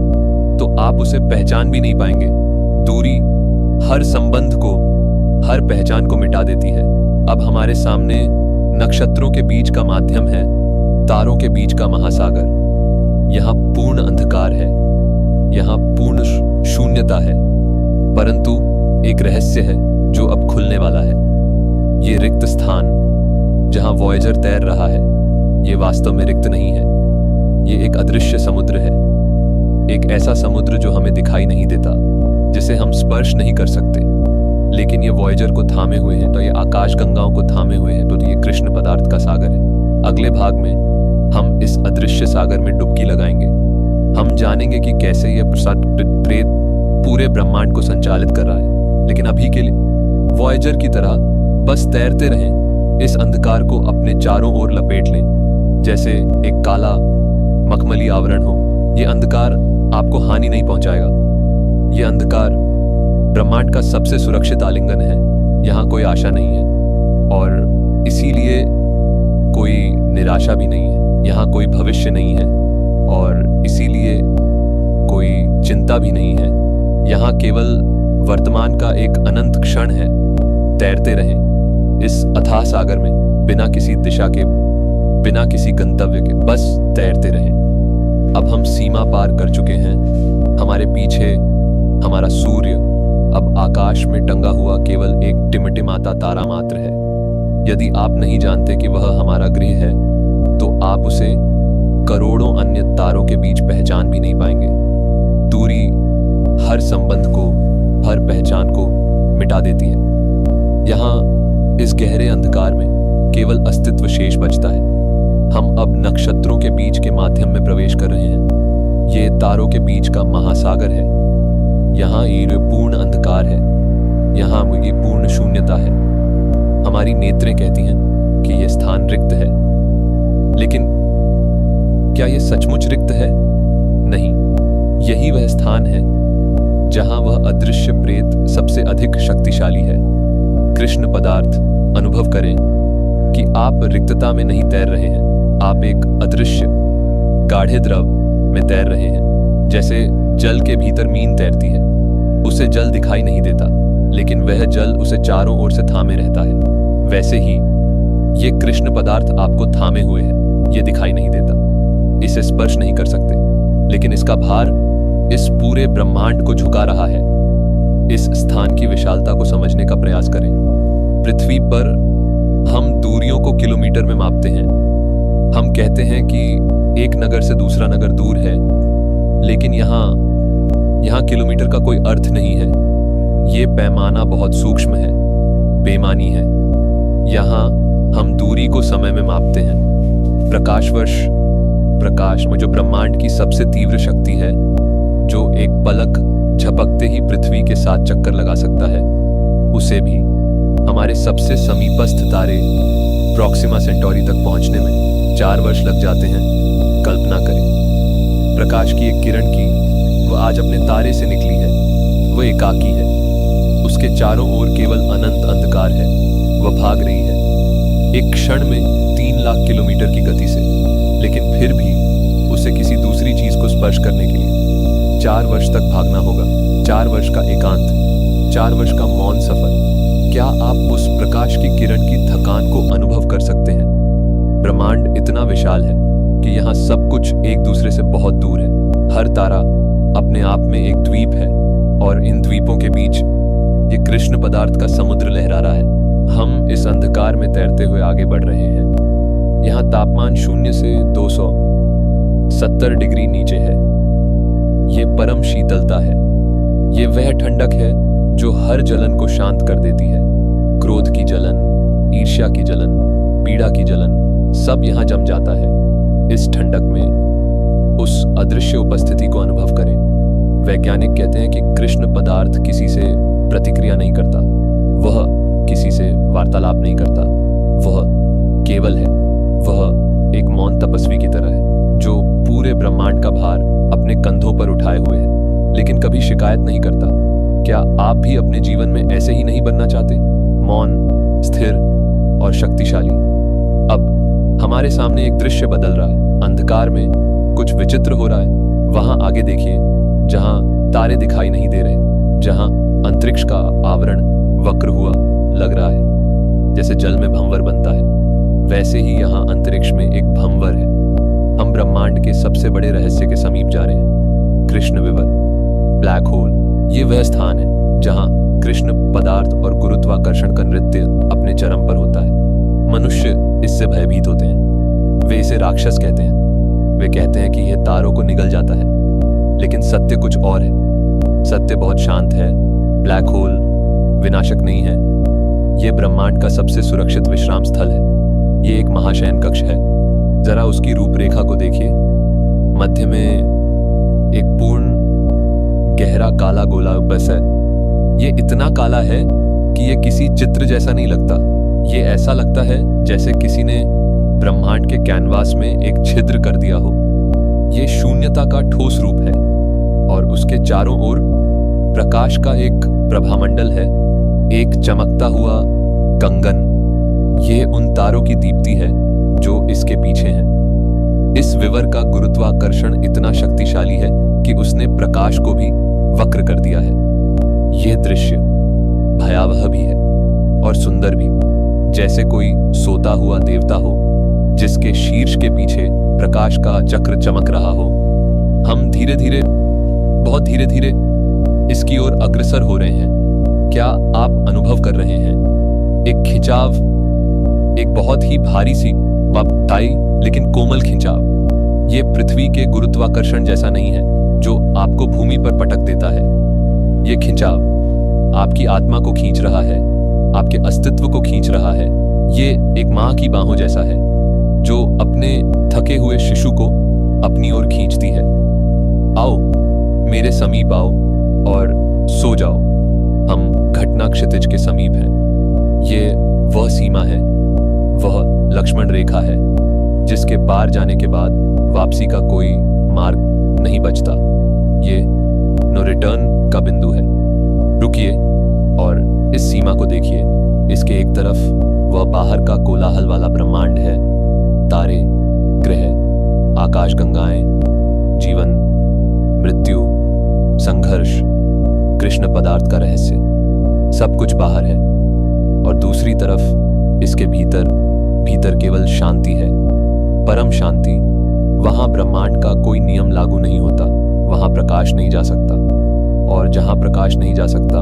तो आप उसे पहचान भी नहीं पाएंगे। दूरी हर संबंध को, हर पहचान को मिटा देती है। अब हमारे सामने नक्षत्रों के बीच का माध्यम है, तारों के बीच का महासागर। यहाँ पूर्ण अंधकार है, यहाँ पूर्ण शून्यता है, परंतु एक रहस्य है जो अब खुलने वाला है। ये रिक्त स्थान जहाँ वॉयेजर तैर रहा है, ये वास्तव में रिक्त नहीं है। ये एक अदृश्य समुद्र है, एक ऐसा समुद्र जो हमें दिखाई नहीं देता, जिसे हम स्पर्श नहीं कर सकते। लेकिन ये वॉयेजर को थामे हुए हैं, तो ये आकाश गंगाओं को थामे हुए हैं, तो ये कृष्ण पदार्थ का सागर है। अगले भाग में हम इस अदृश्य सागर में डुबकी लगाएंगे। हम जानेंगे कि कैसे यह प्रेत पूरे ब्रह्मांड को संचालित कर रहा है। लेकिन अभी के लिए वॉयेजर की तरह बस तैरते रहें। इस अंधकार को अपने चारों ओर लपेट लें, जैसे एक काला मखमली आवरण हो। ये अंधकार आपको हानि नहीं पहुंचाएगा। ये अंधकार ब्रह्मांड का सबसे सुरक्षित आलिंगन है। यहाँ कोई आशा नहीं है और इसीलिए कोई निराशा भी नहीं है। यहाँ कोई भविष्य नहीं है और इसीलिए कोई चिंता भी नहीं है। यहाँ केवल वर्तमान का एक अनंत क्षण है। तैरते रहें इस अथाह सागर में, बिना किसी दिशा के, बिना किसी गंतव्य के, बस तैरते रहें। अब हम सीमा पार कर चुके हैं। हमारे पीछे हमारा सूर्य अब आकाश में टंगा हुआ केवल एक टिमटिमाता तारा मात्र है। यदि आप नहीं जानते कि वह हमारा गृह है, तो आप उसे करोड़ों अन्य तारों के बीच पहचान भी नहीं पाएंगे। दूरी हर संबंध को, हर पहचान को मिटा देती है। यहाँ इस गहरे अंधकार में केवल अस्तित्व शेष बचता है। हम अब नक्षत्रों के बीच के माध्यम में प्रवेश कर रहे हैं। ये तारों के बीच का महासागर है। यहाँ ये पूर्ण अंधकार है। यहाँ ये पूर्ण शून्यता है। हमारी नेत्रें कहती हैं कि यह स्थान रिक्त है, लेकिन क्या यह सचमुच रिक्त है? नहीं, यही वह स्थान है जहां वह अदृश्य प्रेत सबसे अधिक शक्तिशाली है। कृष्ण पदार्थ, अनुभव करें कि आप रिक्तता में नहीं तैर रहे हैं। आप एक अदृश्य गाढ़े द्रव में तैर रहे हैं। जैसे जल के भीतर मीन तैरती है, उसे जल दिखाई नहीं देता, लेकिन वह जल उसे चारों ओर से थामे रहता है। वैसे ही ये कृष्ण पदार्थ आपको थामे हुए है। ये दिखाई नहीं देता, इसे स्पर्श नहीं कर सकते, लेकिन इसका भार इस पूरे ब्रह्मांड को झुका रहा है। इस स्थान की विशालता को समझने का प्रयास करें। पृथ्वी पर हम दूरियों को किलोमीटर में मापते हैं। हम कहते हैं कि एक नगर से दूसरा नगर दूर है, लेकिन यहाँ किलोमीटर का कोई अर्थ नहीं है। ये पैमाना बहुत सूक्ष्म है, बेमानी है। यहाँ हम दूरी को समय में मापते हैं। प्रकाश में जो ब्रह्मांड की सबसे तीव्र शक्ति है, जो एक पलक झपकते ही पृथ्वी के साथ चक्कर लगा सकता है, उसे भी हमारे सबसे समीपस्थ तारे प्रॉक्सिमा सेंटोरी तक पहुंचने में 4 वर्ष लग जाते हैं। कल्पना करें, प्रकाश की एक किरण की वह आज अपने तारे से निकली है। वह एकाकी है, उसके चारों ओर केवल अनंत अंधकार है। वह भाग रही है एक क्षण में 3 लाख किलोमीटर की गति से, लेकिन फिर भी उसे किसी दूसरी चीज को स्पर्श करने के लिए 4 वर्ष तक भागना होगा। 4 वर्ष का एकांत, 4 वर्ष का मौन सफर। क्या आप उस प्रकाश की किरण की थकान को अनुभव कर सकते हैं? ब्रह्मांड इतना विशाल है कि यहाँ सब कुछ एक दूसरे से बहुत दूर है। हर तारा अपने आप में एक द्वीप है, और इन द्वीपों के बीच ये कृष्ण पदार्थ का समुद्र लहरा रहा है। हम इस अंधकार में तैरते हुए आगे बढ़ रहे हैं। यहाँ तापमान 0 से 270 डिग्री नीचे है। ये परम शीतलता है। ये वह ठंडक है जो हर जलन को शांत कर देती है। क्रोध की जलन, ईर्ष्या की जलन, पीड़ा की जलन, सब यहाँ जम जाता है। इस ठंडक में उस अदृश्य उपस्थिति को अनुभव करें। वैज्ञानिक कहते हैं कि कृष्ण पदार्थ किसी से प्रतिक्रिया नहीं करता, वह किसी से वार्तालाप नहीं करता, वह केवल है। वह एक मौन तपस्वी की तरह है, जो पूरे ब्रह्मांड का भार अपने कंधों पर उठाए हुए है, लेकिन कभी शिकायत नहीं करता। क्या आप भी अपने जीवन में ऐसे ही नहीं बनना चाहते? मौन, स्थिर और शक्तिशाली। अब हमारे सामने एक दृश्य बदल रहा है। अंधकार में कुछ विचित्र हो रहा है। वहां आगे देखिए, जहां तारे दिखाई नहीं दे रहे, जहां अंतरिक्ष का आवरण वक्र हुआ लग रहा है, जैसे जल में भंवर बनता है, वैसे ही यहाँ अंतरिक्ष में एक भंवर है। हम ब्रह्मांड के सबसे बड़े रहस्य के समीप जा रहे हैं। कृष्ण विवर, ब्लैक होल, ये वह स्थान है जहाँ कृष्ण पदार्थ और गुरुत्वाकर्षण का नृत्य अपने चरम पर होता है। मनुष्य इससे भयभीत होते हैं। वे इसे राक्षस कहते हैं। वे कहते हैं कि यह तारों को निगल जाता है, लेकिन सत्य कुछ और है। सत्य बहुत शांत है। ब्लैक होल विनाशक नहीं है। यह ब्रह्मांड का सबसे सुरक्षित विश्राम स्थल है। ये एक महाशयन कक्ष है। जरा उसकी रूपरेखा को देखिए। मध्य में एक पूर्ण गहरा काला गोला बस है। ये इतना काला है कि ये किसी चित्र जैसा नहीं लगता। ये ऐसा लगता है जैसे किसी ने ब्रह्मांड के कैनवास में एक छिद्र कर दिया हो। ये शून्यता का ठोस रूप है, और उसके चारों ओर प्रकाश का एक प्रभामंडल है, एक चमकता हुआ कंगन। ये उन तारों की दीप्ति है जो इसके पीछे हैं। इस विवर का गुरुत्वाकर्षण इतना शक्तिशाली है कि उसने प्रकाश को भी वक्र कर दिया है। यह दृश्य भयावह भी है और सुंदर भी, जैसे कोई सोता हुआ देवता हो जिसके शीर्ष के पीछे प्रकाश का चक्र चमक रहा हो। हम धीरे धीरे, बहुत धीरे धीरे इसकी ओर अग्रसर हो रहे हैं। क्या आप अनुभव कर रहे हैं एक खिंचाव, एक बहुत ही भारी सी बाई लेकिन कोमल खिंचाव। ये पृथ्वी के गुरुत्वाकर्षण जैसा नहीं है जो आपको भूमि पर पटक देता है। ये खिंचाव आपकी आत्मा को खींच रहा है, आपके अस्तित्व को खींच रहा है। ये एक माँ की बाहों जैसा है जो अपने थके हुए शिशु को अपनी ओर खींचती है। आओ मेरे समीप आओ और सो जाओ। हम घटना क्षितिज के समीप हैं। ये वह सीमा है, वह लक्ष्मण रेखा है जिसके पार जाने के बाद वापसी का कोई मार्ग नहीं बचता। ये नो रिटर्न का बिंदु है। रुकिए और इस सीमा को देखिए। इसके एक तरफ वह बाहर का कोलाहल वाला ब्रह्मांड है, तारे, ग्रह, आकाशगंगाएं, जीवन, मृत्यु, संघर्ष, कृष्ण पदार्थ का रहस्य, सब कुछ बाहर है। और दूसरी तरफ इसके भीतर केवल शांति है, परम शांति। वहां ब्रह्मांड का कोई नियम लागू नहीं होता, वहां प्रकाश नहीं जा सकता, और जहां प्रकाश नहीं जा सकता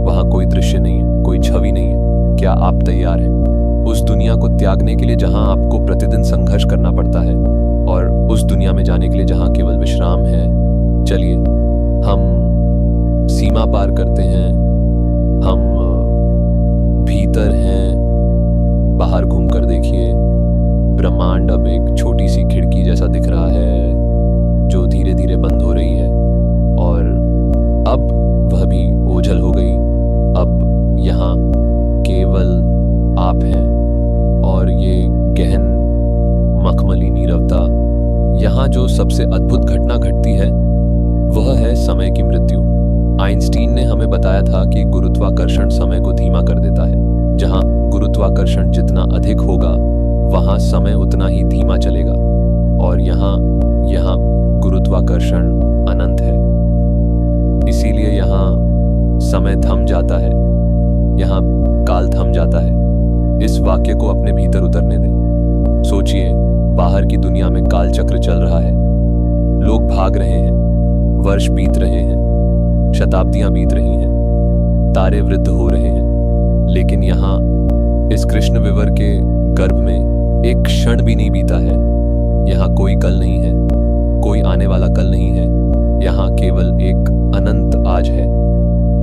वहां कोई दृश्य नहीं है, कोई छवि नहीं है। क्या आप तैयार हैं उस दुनिया को त्यागने के लिए जहां आपको प्रतिदिन संघर्ष करना पड़ता है, और उस दुनिया में जाने के लिए जहां केवल विश्राम है? चलिए हम सीमा पार करते हैं। हम भीतर हैं। बाहर घूमकर देखिए, ब्रह्मांड अब एक छोटी सी खिड़की जैसा दिख रहा है जो धीरे धीरे बंद हो रही है, और अब वह भी ओझल हो गई। अब यहाँ केवल आप हैं और ये गहन मखमली नीरवता। यहाँ जो सबसे अद्भुत घटना घटती है वह है समय की मृत्यु। आइंस्टीन ने हमें बताया था कि गुरुत्वाकर्षण समय को धीमा कर देता है। जहाँ गुरुत्वाकर्षण जितना अधिक होगा वहां समय उतना ही धीमा चलेगा, और यहाँ गुरुत्वाकर्षण अनंत है। इसीलिए यहाँ समय थम जाता है, यहाँ काल थम जाता है। इस वाक्य को अपने भीतर उतरने दें। सोचिए, बाहर की दुनिया में काल चक्र चल रहा है। लोग भाग रहे हैं, वर्ष बीत रहे हैं, शताब्दियां बीत रही हैं, तारे वृद्ध हो रहे हैं, लेकिन यहाँ इस कृष्ण विवर के गर्भ में एक क्षण भी नहीं बीता है। यहाँ कोई कल नहीं है, कोई आने वाला कल नहीं है। यहाँ केवल एक अनंत आज है,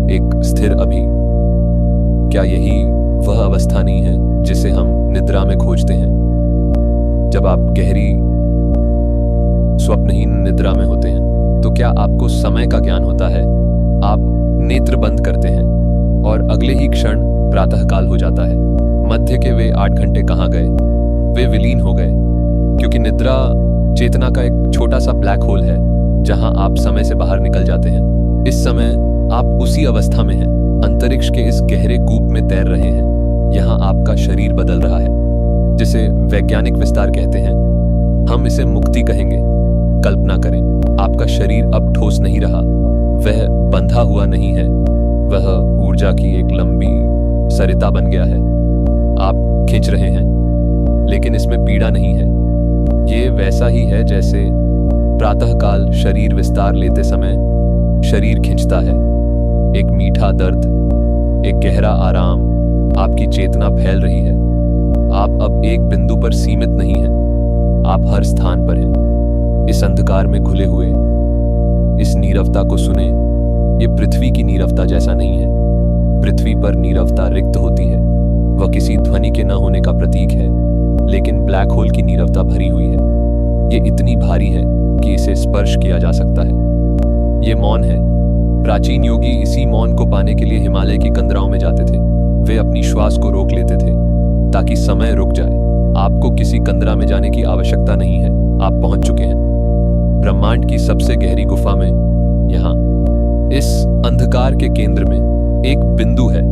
एक स्थिर अभी। क्या यही वह अवस्था नहीं है जिसे हम निद्रा में खोजते हैं? जब आप गहरी स्वप्नहीन निद्रा में होते हैं तो क्या आपको समय का ज्ञान होता है? आप नेत्र बंद करते हैं और अगले ही क्षण प्रातःकाल हो जाता है। मध्य के वे 8 घंटे कहाँ गए? वे विलीन हो गए, क्योंकि निद्रा चेतना का एक छोटा सा ब्लैक होल है जहां आप समय से बाहर निकल जाते हैं। इस समय आप उसी अवस्था में हैं, अंतरिक्ष के इस गहरे कूप में तैर रहे हैं। यहाँ आपका शरीर बदल रहा है, जिसे वैज्ञानिक विस्तार कहते हैं। हम इसे मुक्ति कहेंगे। कल्पना करें, आपका शरीर अब ठोस नहीं रहा, वह बंधा हुआ नहीं है, वह ऊर्जा की एक लंबी सरिता बन गया है। आप खींच रहे हैं, लेकिन इसमें पीड़ा नहीं है। ये वैसा ही है जैसे प्रातःकाल शरीर विस्तार लेते समय शरीर खिंचता है। एक मीठा दर्द, एक गहरा आराम, आपकी चेतना फैल रही है। आप अब एक बिंदु पर सीमित नहीं हैं, आप हर स्थान पर हैं। इस अंधकार में घुले हुए इस नीरवता को सुने। ये पृथ्वी की नीरवता जैसा नहीं है। पृथ्वी पर नीरवता रिक्त होती है, वह किसी ध्वनि के न होने का प्रतीक है, लेकिन ब्लैक होल की नीरवता भरी हुई है। ये इतनी भारी है कि इसे स्पर्श किया जा सकता है। ये मौन है। प्राचीन योगी इसी मौन को पाने के लिए हिमालय की कंदराओं में जाते थे। वे अपनी श्वास को रोक लेते थे ताकि समय रुक जाए। आपको किसी कंदरा में जाने की आवश्यकता नहीं है, आप पहुंच चुके हैं ब्रह्मांड की सबसे गहरी गुफा में। यहाँ इस अंधकार के केंद्र में एक बिंदु है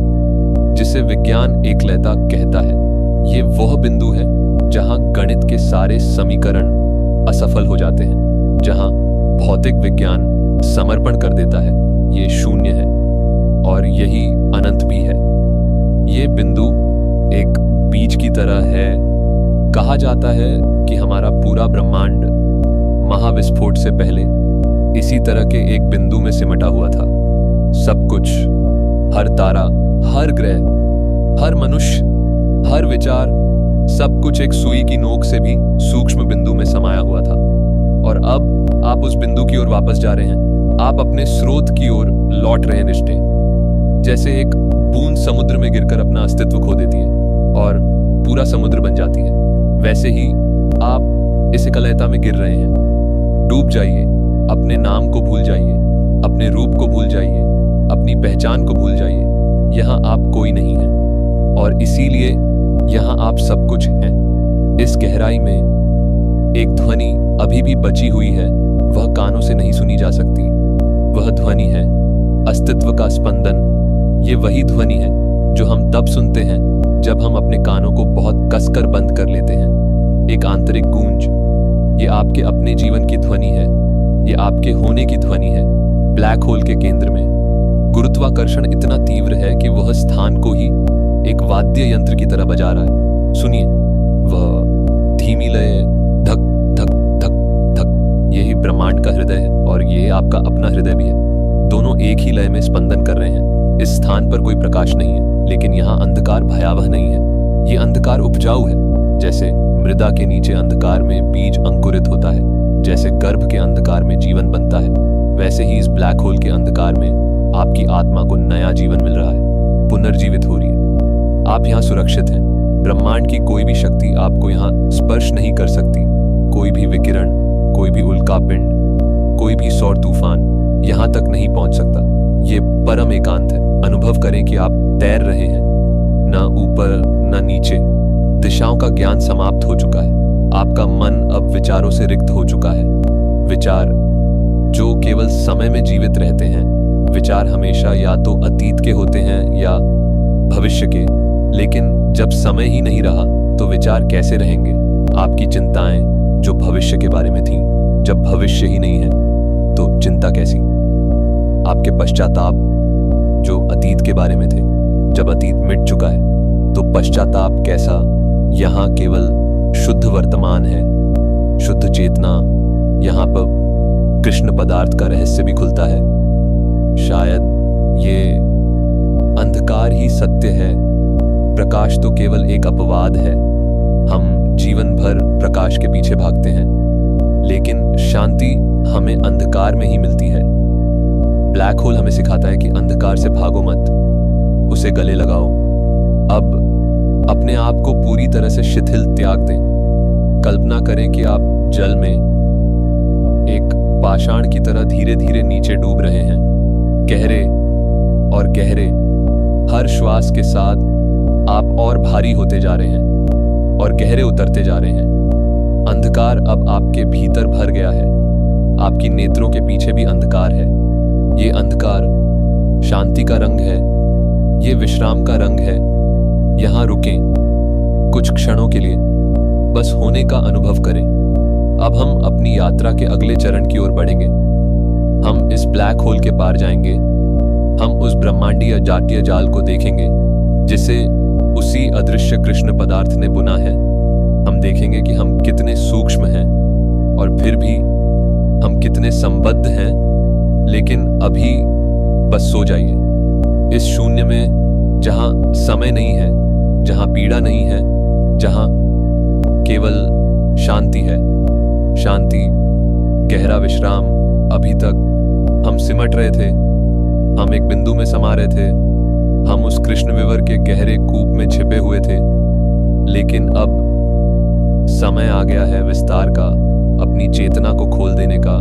जिसे विज्ञान एकलता कहता है। ये वह बिंदु है जहां गणित के सारे समीकरण असफल हो जाते हैं, जहां भौतिक विज्ञान समर्पण कर देता है। ये शून्य है और यही अनंत भी है। ये बिंदु एक बीज की तरह है। कहा जाता है कि हमारा पूरा ब्रह्मांड महाविस्फोट से पहले इसी तरह के एक बिंदु में सिमटा हुआ था। सब कुछ, हर तारा, हर ग्रह, हर मनुष्य, हर विचार, सब कुछ एक सुई की नोक से भी सूक्ष्म बिंदु में समाया हुआ था। और अब आप उस बिंदु की ओर वापस जा रहे हैं। आप अपने स्रोत की ओर लौट रहे हैं निष्ठे। जैसे एक बूंद समुद्र में गिरकर अपना अस्तित्व खो देती है और पूरा समुद्र बन जाती है, वैसे ही आप इस एकलता में गिर रहे हैं। डूब जाइए, अपने नाम को भूल जाइए, अपने रूप को भूल जाइए, अपनी पहचान को भूल जाइए। यहाँ आप कोई नहीं है और इसीलिए यहाँ आप सब कुछ हैं। इस गहराई में एक ध्वनि अभी भी बची हुई है, वह कानों से नहीं सुनी जा सकती। वह ध्वनि है अस्तित्व का स्पंदन। ये वही ध्वनि है जो हम तब सुनते हैं जब हम अपने कानों को बहुत कसकर बंद कर लेते हैं। एक आंतरिक गूंज। ये आपके अपने जीवन की ध्वनि है, ये आपके होने की ध्वनि है। ब्लैक होल के केंद्र में गुरुत्वाकर्षण इतना तीव्र है कि वह स्थान को ही एक वाद्य यंत्र की तरह बजा रहा है। सुनिए, वह धीमी लय, धक धक धक धक। यही ब्रह्मांड का हृदय है और ये आपका अपना हृदय भी है। दोनों एक ही लय में स्पंदन कर रहे हैं। इस स्थान पर कोई प्रकाश नहीं है, लेकिन यहाँ अंधकार भयावह नहीं है। ये अंधकार उपजाऊ है। जैसे मृदा के नीचे अंधकार में बीज अंकुरित होता है, जैसे गर्भ के अंधकार में जीवन बनता है, वैसे ही इस ब्लैक होल के अंधकार में आपकी आत्मा को नया जीवन मिल रहा है, पुनर्जीवित हो रही है। आप यहाँ सुरक्षित हैं। ब्रह्मांड की कोई भी शक्ति आपको यहाँ स्पर्श नहीं कर सकती। कोई भी विकिरण, कोई भी उल्कापिंड, कोई भी सौर तूफान यहाँ तक नहीं पहुंच सकता। ये परम एकांत है। अनुभव करें कि आप तैर रहे हैं, ना ऊपर ना नीचे। दिशाओं का ज्ञान समाप्त हो चुका है। आपका मन अब विचारों से रिक्त हो चुका है। विचार जो केवल समय में जीवित रहते हैं, विचार हमेशा या तो अतीत के होते हैं या भविष्य के। लेकिन जब समय ही नहीं रहा तो विचार कैसे रहेंगे? आपकी चिंताएं जो भविष्य के बारे में थीं, जब भविष्य ही नहीं है तो चिंता कैसी? आपके पश्चाताप जो अतीत के बारे में थे, जब अतीत मिट चुका है तो पश्चाताप कैसा? यहाँ केवल शुद्ध वर्तमान है, शुद्ध चेतना। यहाँ पर कृष्ण पदार्थ का रहस्य भी खुलता है। शायद ये अंधकार ही सत्य है, प्रकाश तो केवल एक अपवाद है। हम जीवन भर प्रकाश के पीछे भागते हैं, लेकिन शांति हमें अंधकार में ही मिलती है। ब्लैक होल हमें सिखाता है कि अंधकार से भागो मत, उसे गले लगाओ। अब अपने आप को पूरी तरह से शिथिल त्याग दें। कल्पना करें कि आप जल में एक पाषाण की तरह धीरे धीरे नीचे डूब रहे हैं, गहरे और गहरे। हर श्वास के साथ आप और भारी होते जा रहे हैं और गहरे उतरते जा रहे हैं। अंधकार अब आपके भीतर भर गया है। आपकी नेत्रों के पीछे भी अंधकार है। ये अंधकार शांति का रंग है, ये विश्राम का रंग है। यहाँ रुकें कुछ क्षणों के लिए, बस होने का अनुभव करें। अब हम अपनी यात्रा के अगले चरण की ओर बढ़ेंगे। हम इस ब्लैक होल के पार जाएंगे। हम उस ब्रह्मांडीय जातीय जाल को देखेंगे जिसे उसी अदृश्य कृष्ण पदार्थ ने बुना है। हम देखेंगे कि हम कितने सूक्ष्म हैं और फिर भी हम कितने संबद्ध हैं। लेकिन अभी बस सो जाइए। इस शून्य में जहां समय नहीं है, जहां पीड़ा नहीं है, जहां केवल शांति है। शांति, गहरा विश्राम। अभी तक हम सिमट रहे थे, हम एक बिंदु में समा रहे थे, हम उस कृष्ण विवर के गहरे कूप में छिपे हुए थे। लेकिन अब समय आ गया है विस्तार का, अपनी चेतना को खोल देने का।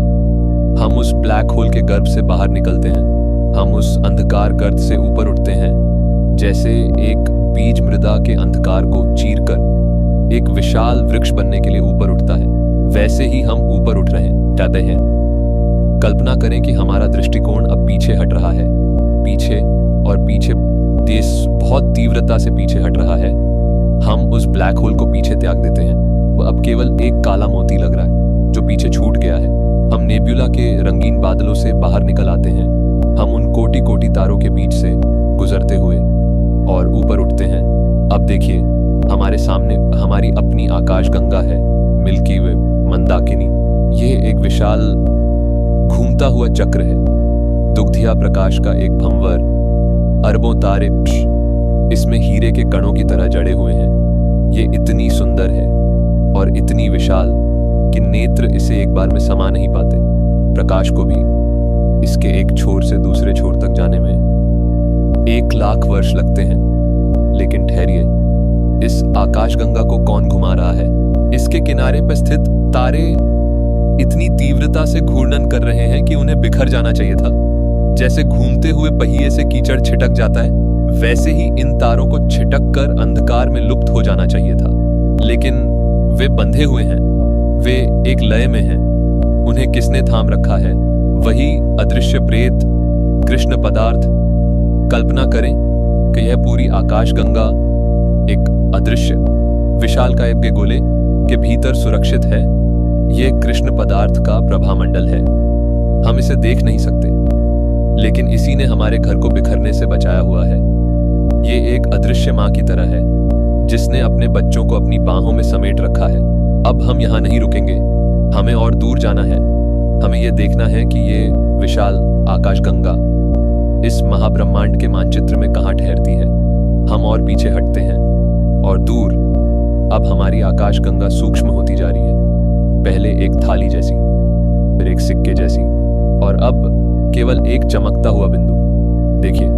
हम उस ब्लैक होल के गर्भ से बाहर निकलते हैं। हम उस अंधकार गर्त से ऊपर उठते हैं। जैसे एक बीज मृदा के अंधकार को चीरकर एक विशाल वृक्ष बनने के लिए ऊपर उठता है, वैसे ही हम ऊपर उठ रहे जाते हैं। कल्पना करें कि हमारा दृष्टिकोण अब पीछे हट रहा है, पीछे और पीछे, देश बहुत तीव्रता से पीछे हट रहा है। हम उस ब्लैक होल को पीछे त्याग देते हैं। वह अब केवल एक काला मोती लग रहा है जो पीछे छूट गया है। हम नेब्यूला के रंगीन बादलों से बाहर निकल आते हैं। हम उन कोटि कोटि तारों के बीच से गुजरते हुए और ऊपर उठते हैं। अब देखिए, हमारे सामने हमारी अपनी आकाश गंगा है, मिल्की वे, मंदाकिनी। ये एक विशाल घूमता हुआ चक्र है दुग्धिया प्रकाश का एक भंवर, अरबों तारे इसमें हीरे के कणों की तरह जड़े हुए हैं। ये इतनी सुंदर है और इतनी विशाल कि नेत्र इसे एक बार में समा नहीं पाते। प्रकाश को भी इसके एक छोर से दूसरे छोर तक जाने में 1,00,000 वर्ष लगते हैं। लेकिन ठहरिए, इस आकाशगंगा को कौन घुमा रहा है? इसके किनारे पर स्थित तारे इतनी तीव्रता से घूर्णन कर रहे हैं कि उन्हें बिखर जाना चाहिए था। जैसे घूमते हुए पहिए से कीचड़ छिटक जाता है, वैसे ही इन तारों को छिटक कर अंधकार में लुप्त हो जाना चाहिए था। लेकिन वे बंधे हुए हैं, वे एक लय में हैं। उन्हें किसने थाम रखा है? वही अदृश्य प्रेत, कृष्ण पदार्थ। कल्पना करें कि यह पूरी आकाशगंगा एक अदृश्य विशालकाय के गोले के भीतर सुरक्षित है। यह कृष्ण पदार्थ का प्रभामंडल है। हम इसे देख नहीं सकते, लेकिन इसी ने हमारे घर को बिखरने से बचाया हुआ है। ये एक अदृश्य माँ की तरह है, जिसने अपने बच्चों को अपनी बाहों में समेट रखा है। अब हम यहाँ नहीं रुकेंगे, हमें और दूर जाना है। हमें यह देखना है कि ये विशाल आकाशगंगा इस महाब्रह्मांड के मानचित्र में कहाँ ठहरती है। हम और पीछे हटते हैं और दूर अब हमारी आकाशगंगा सूक्ष्म होती जा रही है। पहले एक थाली जैसी, फिर एक सिक्के जैसी, और अब केवल एक चमकता हुआ बिंदु। देखिए,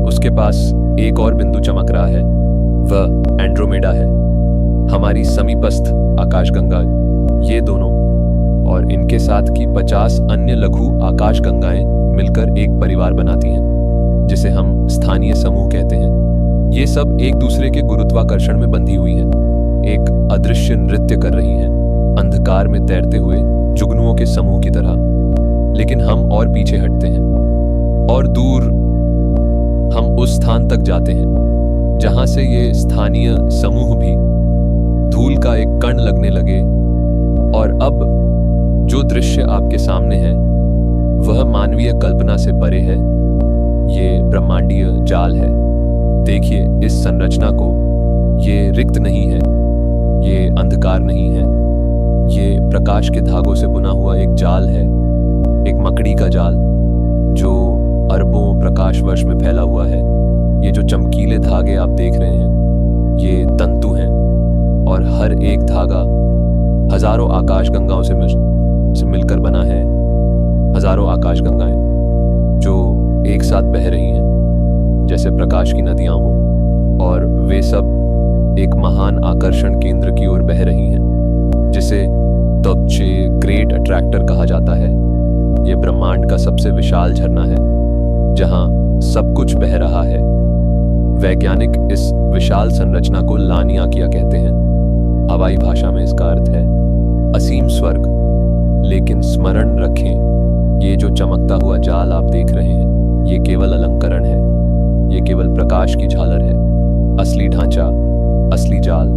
उसके पास एक और बिंदु चमक रहा है। वह एंड्रोमेडा है, हमारी समीपस्थ आकाशगंगा। ये दोनों और इनके साथ की 50 अन्य लघु आकाशगंगाएं मिलकर एक परिवार बनाती हैं, जिसे हम स्थानीय समूह कहते हैं। ये सब एक दूसरे के गुरुत्वाकर्षण में बंधी हुई हैं, एक अदृश्य नृत्य कर रही हैं, अंधकार में तैरते हुए जुगनुओं के समूह की तरह। लेकिन हम और पीछे हटते हैं और दूर हम उस स्थान तक जाते हैं जहां से ये स्थानीय समूह भी धूल का एक कण लगने लगे। और अब जो दृश्य आपके सामने है वह मानवीय कल्पना से परे है। ये ब्रह्मांडीय जाल है। देखिए इस संरचना को, ये रिक्त नहीं है, ये अंधकार नहीं है, ये प्रकाश के धागों से बुना हुआ एक जाल है, एक मकड़ी का जाल जो अरबों प्रकाश वर्ष में फैला हुआ है। ये जो चमकीले धागे आप देख रहे हैं, ये तंतु हैं और हर एक धागा हजारों आकाशगंगाओं से मिलकर बना है। हजारों आकाशगंगाएं जो एक साथ बह रही हैं, जैसे प्रकाश की नदियां हों, और वे सब एक महान आकर्षण केंद्र की ओर बह रही हैं, जिसे तोब्चे ग्रेट अट्रैक्टर कहा जाता है। यह ब्रह्मांड का सबसे विशाल झरना है, जहां सब कुछ बह रहा है। वैज्ञानिक इस विशाल संरचना को लानियाकिया कहते हैं। हवाई भाषा में इसका अर्थ है असीम स्वर्ग। लेकिन स्मरण रखें, ये जो चमकता हुआ जाल आप देख रहे हैं, ये केवल अलंकरण है, ये केवल प्रकाश की झालर है। असली ढांचा, असली जाल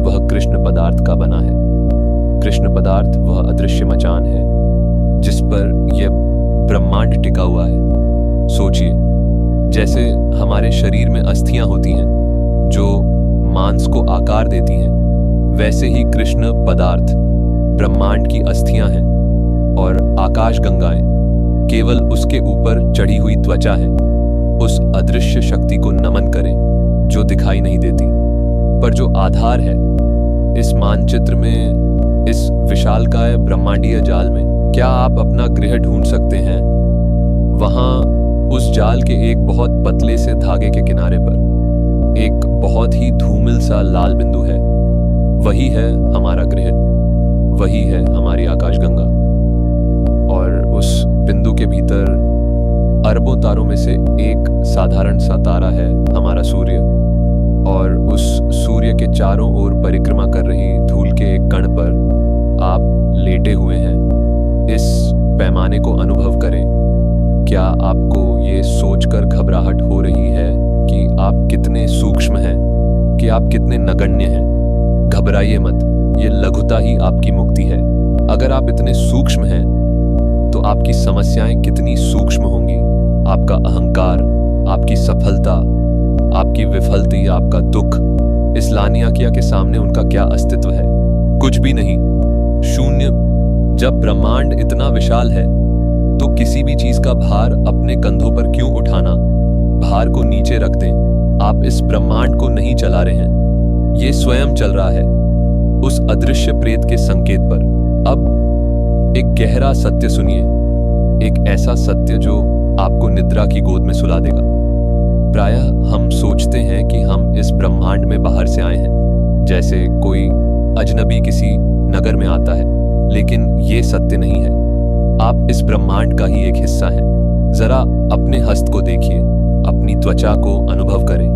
वह कृष्ण पदार्थ का बना है। कृष्ण पदार्थ वह अदृश्य मचान है जिस पर यह ब्रह्मांड टिका हुआ है। सोचिए, जैसे हमारे शरीर में अस्थियां होती हैं जो मांस को आकार देती हैं, वैसे ही कृष्ण पदार्थ ब्रह्मांड की अस्थियां हैं और आकाशगंगाएं केवल उसके ऊपर चढ़ी हुई त्वचा है। उस अदृश्य शक्ति को नमन करें जो दिखाई नहीं देती, पर जो आधार है इस मानचित्र में, इस विशालकाय ब्रह्मांडीय जाल में। क्या आप अपना गृह ढूंढ सकते हैं? वहां उस जाल के एक बहुत पतले से धागे के किनारे पर एक बहुत ही धूमिल सा लाल बिंदु है। वही है हमारा गृह, वही है हमारी आकाशगंगा। और उस बिंदु के भीतर अरबों तारों में से एक साधारण सा तारा है, हमारा सूर्य। और उस सूर्य के चारों ओर परिक्रमा कर रही धूल के एक कण पर आप लेटे हुए हैं। इस पैमाने को अनुभव करें। क्या आपको ये सोचकर घबराहट हो रही है कि आप कितने सूक्ष्म हैं, कि आप कितने नगण्य हैं? घबराइए मत, ये लघुता ही आपकी मुक्ति है। अगर आप इतने सूक्ष्म हैं तो आपकी समस्याएं कितनी सूक्ष्म होंगी। आपका अहंकार, आपकी सफलता, आपकी विफलता, आपका दुख, इस लानियाकिया के सामने उनका क्या अस्तित्व है? कुछ भी नहीं, शून्य। जब ब्रह्मांड इतना विशाल है तो किसी भी चीज का भार अपने कंधों पर क्यों उठाना? भार को नीचे रख दें। आप इस ब्रह्मांड को नहीं चला रहे हैं, ये स्वयं चल रहा है उस अदृश्य प्रेत के संकेत पर। अब एक गहरा सत्य सुनिए, एक ऐसा सत्य जो आपको निद्रा की गोद में सुला देगा। प्रायः हम सोचते हैं कि हम इस ब्रह्मांड में बाहर से आए हैं, जैसे कोई अजनबी किसी नगर में आता है, लेकिन ये सत्य नहीं है। आप इस ब्रह्मांड का ही एक हिस्सा हैं। जरा अपने हस्त को देखिए, अपनी त्वचा को अनुभव करें,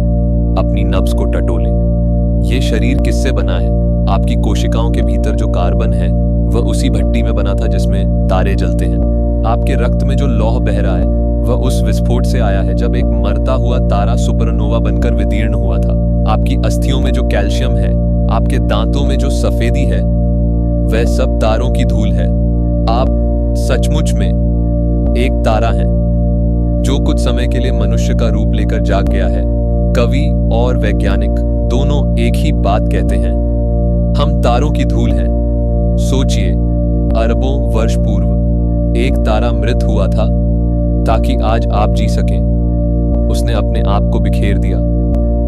अपनी नब्ज को टटोलें। ये शरीर किससे बना है? आपकी कोशिकाओं के भीतर जो कार्बन है वह उसी भट्टी में बना था जिसमें तारे जलते हैं। आपके रक्त में जो लौह बह रहा है वह उस विस्फोट से आया है जब एक मरता हुआ तारा सुपरनोवा बनकर विदीर्ण हुआ था। आपकी अस्थियों में जो कैल्शियम है, आपके दांतों में जो सफेदी है, वह सब तारों की धूल है। आप सचमुच में एक तारा हैं जो कुछ समय के लिए मनुष्य का रूप लेकर जाग गया है। कवि और वैज्ञानिक दोनों एक ही बात कहते हैं, हम तारों की धूल हैं। सोचिए, अरबों वर्ष पूर्व एक तारा मृत हुआ था ताकि आज आप जी सकें। उसने अपने आप को बिखेर दिया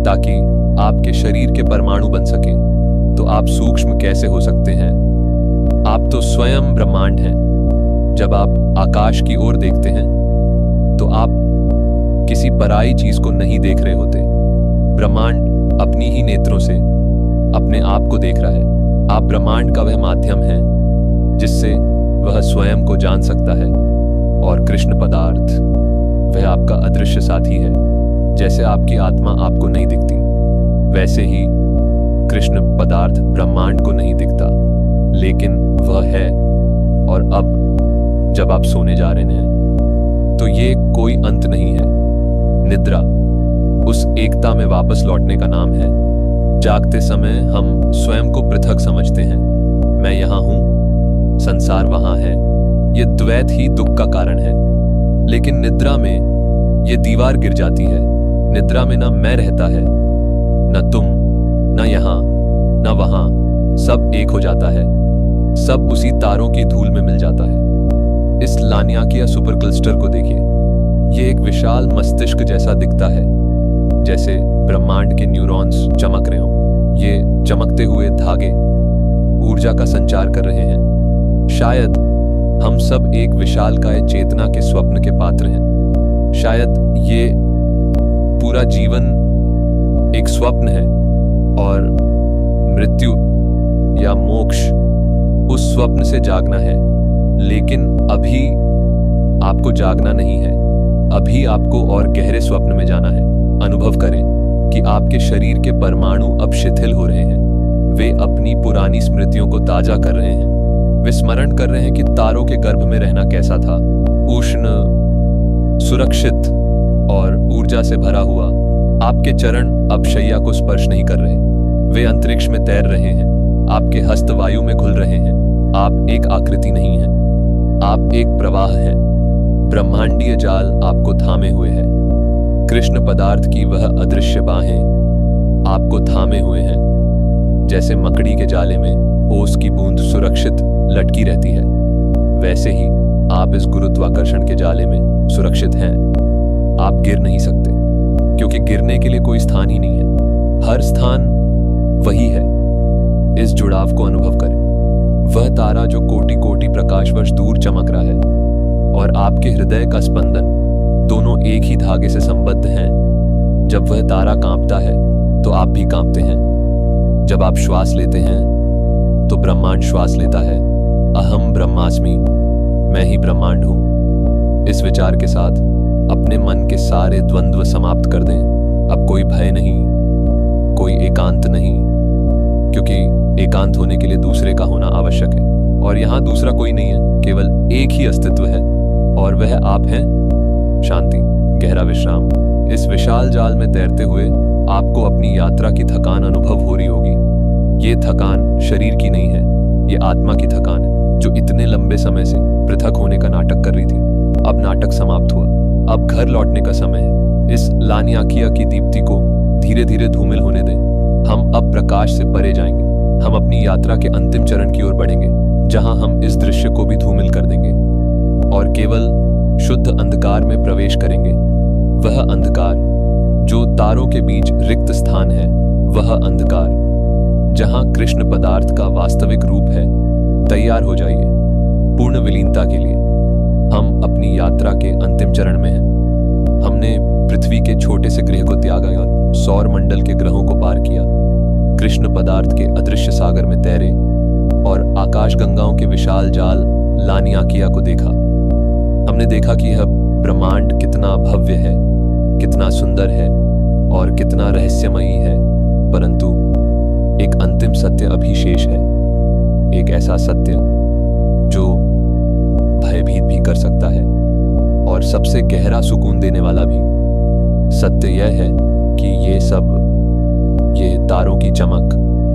ताकि आपके शरीर के परमाणु बन सकें। तो आप सूक्ष्म कैसे हो सकते हैं? आप तो स्वयं ब्रह्मांड हैं। जब आप आकाश की ओर देखते हैं तो आप किसी पराई चीज को नहीं देख रहे होते। ब्रह्मांड अपनी ही नेत्रों से अपने आप को देख रहा है। आप ब्रह्मांड का वह माध्यम है जिससे वह स्वयं को जान सकता है। और कृष्ण पदार्थ वह आपका अदृश्य साथी है। जैसे आपकी आत्मा आपको नहीं दिखती, वैसे ही कृष्ण पदार्थ ब्रह्मांड को नहीं दिखता, लेकिन वह है। और अब जब आप सोने जा रहे हैं तो ये कोई अंत नहीं है। निद्रा उस एकता में वापस लौटने का नाम है। जागते समय हम स्वयं को पृथक समझते हैं। मैं यहाँ हूं, संसार वहां है। ये द्वैत ही दुख का कारण है। लेकिन निद्रा में ये दीवार गिर जाती है। निद्रा में ना मैं रहता है, न तुम, न यहाँ, न वहां। सब एक हो जाता है। सब उसी तारों की धूल में मिल जाता है। इस लानियाकिया सुपर क्लस्टर को देखिए। ये एक विशाल मस्तिष्क जैसा दिखता है, जैसे ब्रह्मांड के न्यूरॉन्स चमक रहे हों। ये चमकते हुए धागे ऊर्जा का संचार कर रहे हैं। शायद हम सब एक विशालकाय चेतना के स्वप्न के पात्र हैं। शायद ये पूरा जीवन एक स्वप्न है और मृत्यु या मोक्ष उस स्वप्न से जागना है। लेकिन अभी आपको जागना नहीं है। अभी आपको और गहरे स्वप्न में जाना है। अनुभव करें कि आपके शरीर के परमाणु अब शिथिल हो रहे हैं। वे अपनी पुरानी स्मृतियों को ताजा कर रहे हैं। वे स्मरण कर रहे हैं कि तारों के गर्भ में रहना कैसा था। उष्ण, सुरक्षित और ऊर्जा से भरा हुआ। आपके चरण अब शैया को स्पर्श नहीं कर रहे। वे अंतरिक्ष में तैर रहे हैं। आपके हस्त वायु में घुल रहे हैं। आप एक आकृति नहीं हैं, आप एक प्रवाह हैं। ब्रह्मांडीय जाल आपको थामे हुए है। कृष्ण पदार्थ की वह अदृश्य बाहें आपको थामे हुए हैं। जैसे मकड़ी के जाले में ओस की बूंद सुरक्षित लटकी रहती है, वैसे ही आप इस गुरुत्वाकर्षण के जाले में सुरक्षित हैं। आप गिर नहीं सकते, क्योंकि गिरने के लिए कोई स्थान ही नहीं है। हर स्थान वही है। इस जुड़ाव को अनुभव करें। वह तारा जो कोटि कोटि प्रकाश वर्ष दूर चमक रहा है और आपके हृदय का स्पंदन दोनों एक ही धागे से संबद्ध हैं। जब वह तारा कांपता है तो आप भी कांपते हैं। जब आप श्वास लेते हैं तो ब्रह्मांड श्वास लेता है। अहम ब्रह्मास्मि, मैं ही ब्रह्मांड हूं। इस विचार के साथ अपने मन के सारे द्वंद्व समाप्त कर दें। अब कोई भय नहीं, कोई एकांत नहीं, क्योंकि एकांत होने के लिए दूसरे का होना आवश्यक है। और यहाँ दूसरा कोई नहीं है, केवल एक ही अस्तित्व है और वह आप हैं। शांति, गहरा विश्राम। इस विशाल जाल में तैरते हुए आपको अपनी यात्रा की थकान अनुभव हो रही होगी। ये थकान शरीर की नहीं है, ये आत्मा की थकान है, जो इतने लंबे समय से पृथक होने का नाटक कर रही थी। अब नाटक समाप्त हुआ। अब घर लौटने का समय है। इस लानियाकिया की दीप्ति को धीरे धीरे धूमिल होने दें। हम अब प्रकाश से परे जाएंगे। हम अपनी यात्रा के अंतिम चरण की ओर बढ़ेंगे, जहां हम इस दृश्य को भी धूमिल कर देंगे। और केवल शुद्ध अंधकार में प्रवेश करेंगे। वह अंधकार जो तारों के बीच रिक्त स्थान है, वह अंधकार जहां कृष्ण पदार्थ का वास्तविक रूप है। तैयार हो जाइए पूर्ण विलीनता के लिए। हम अपनी यात्रा के अंतिम चरण में हैं। हमने पृथ्वी के छोटे से गृह को त्यागा और सौर मंडल के ग्रहों को पार किया, कृष्ण पदार्थ के अदृश्य सागर में तैरे और आकाश गंगाओं के विशाल जाल लानियाकिया को देखा। हमने देखा कि यह ब्रह्मांड कितना भव्य है, कितना सुंदर है और कितना रहस्यमयी है। परंतु एक अंतिम सत्य अभी शेष है, एक ऐसा सत्य जो भयभीत भी कर सकता है और सबसे गहरा सुकून देने वाला भी। सत्य यह है कि ये सब, ये तारों की चमक,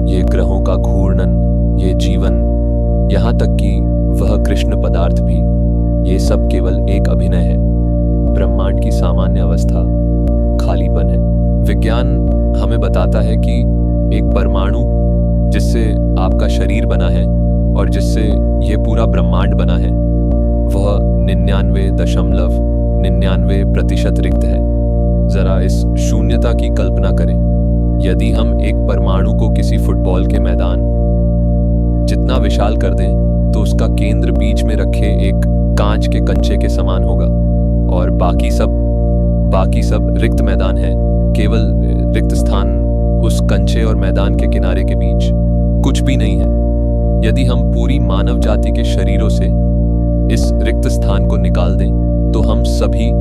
ये ग्रहों का घूर्णन, ये जीवन, यहाँ तक कि वह कृष्ण पदार्थ भी, ये सब केवल एक अभिनय है। ब्रह्मांड की सामान्य अवस्था खालीपन है। विज्ञान हमें बताता है कि एक परमाणु जिससे आपका शरीर बना है और जिससे ये पूरा ब्रह्मांड बना है, वह 99.99% रिक्त है। जरा इस शून्यता की कल्पना करें। यदि हम एक परमाणु को किसी फुटबॉल के मैदान जितना विशाल कर दें तो उसका केंद्र बीच में रखे एक कांच के कंचे के समान होगा और बाकी सब रिक्त मैदान है। केवल रिक्त स्थान उस कंचे और मैदान के किनारे के बीच कुछ भी नहीं है। यदि हम पूरी मानव जाति के शरीरों से इस रिक्त स्थान को निकाल दें तो हम सभी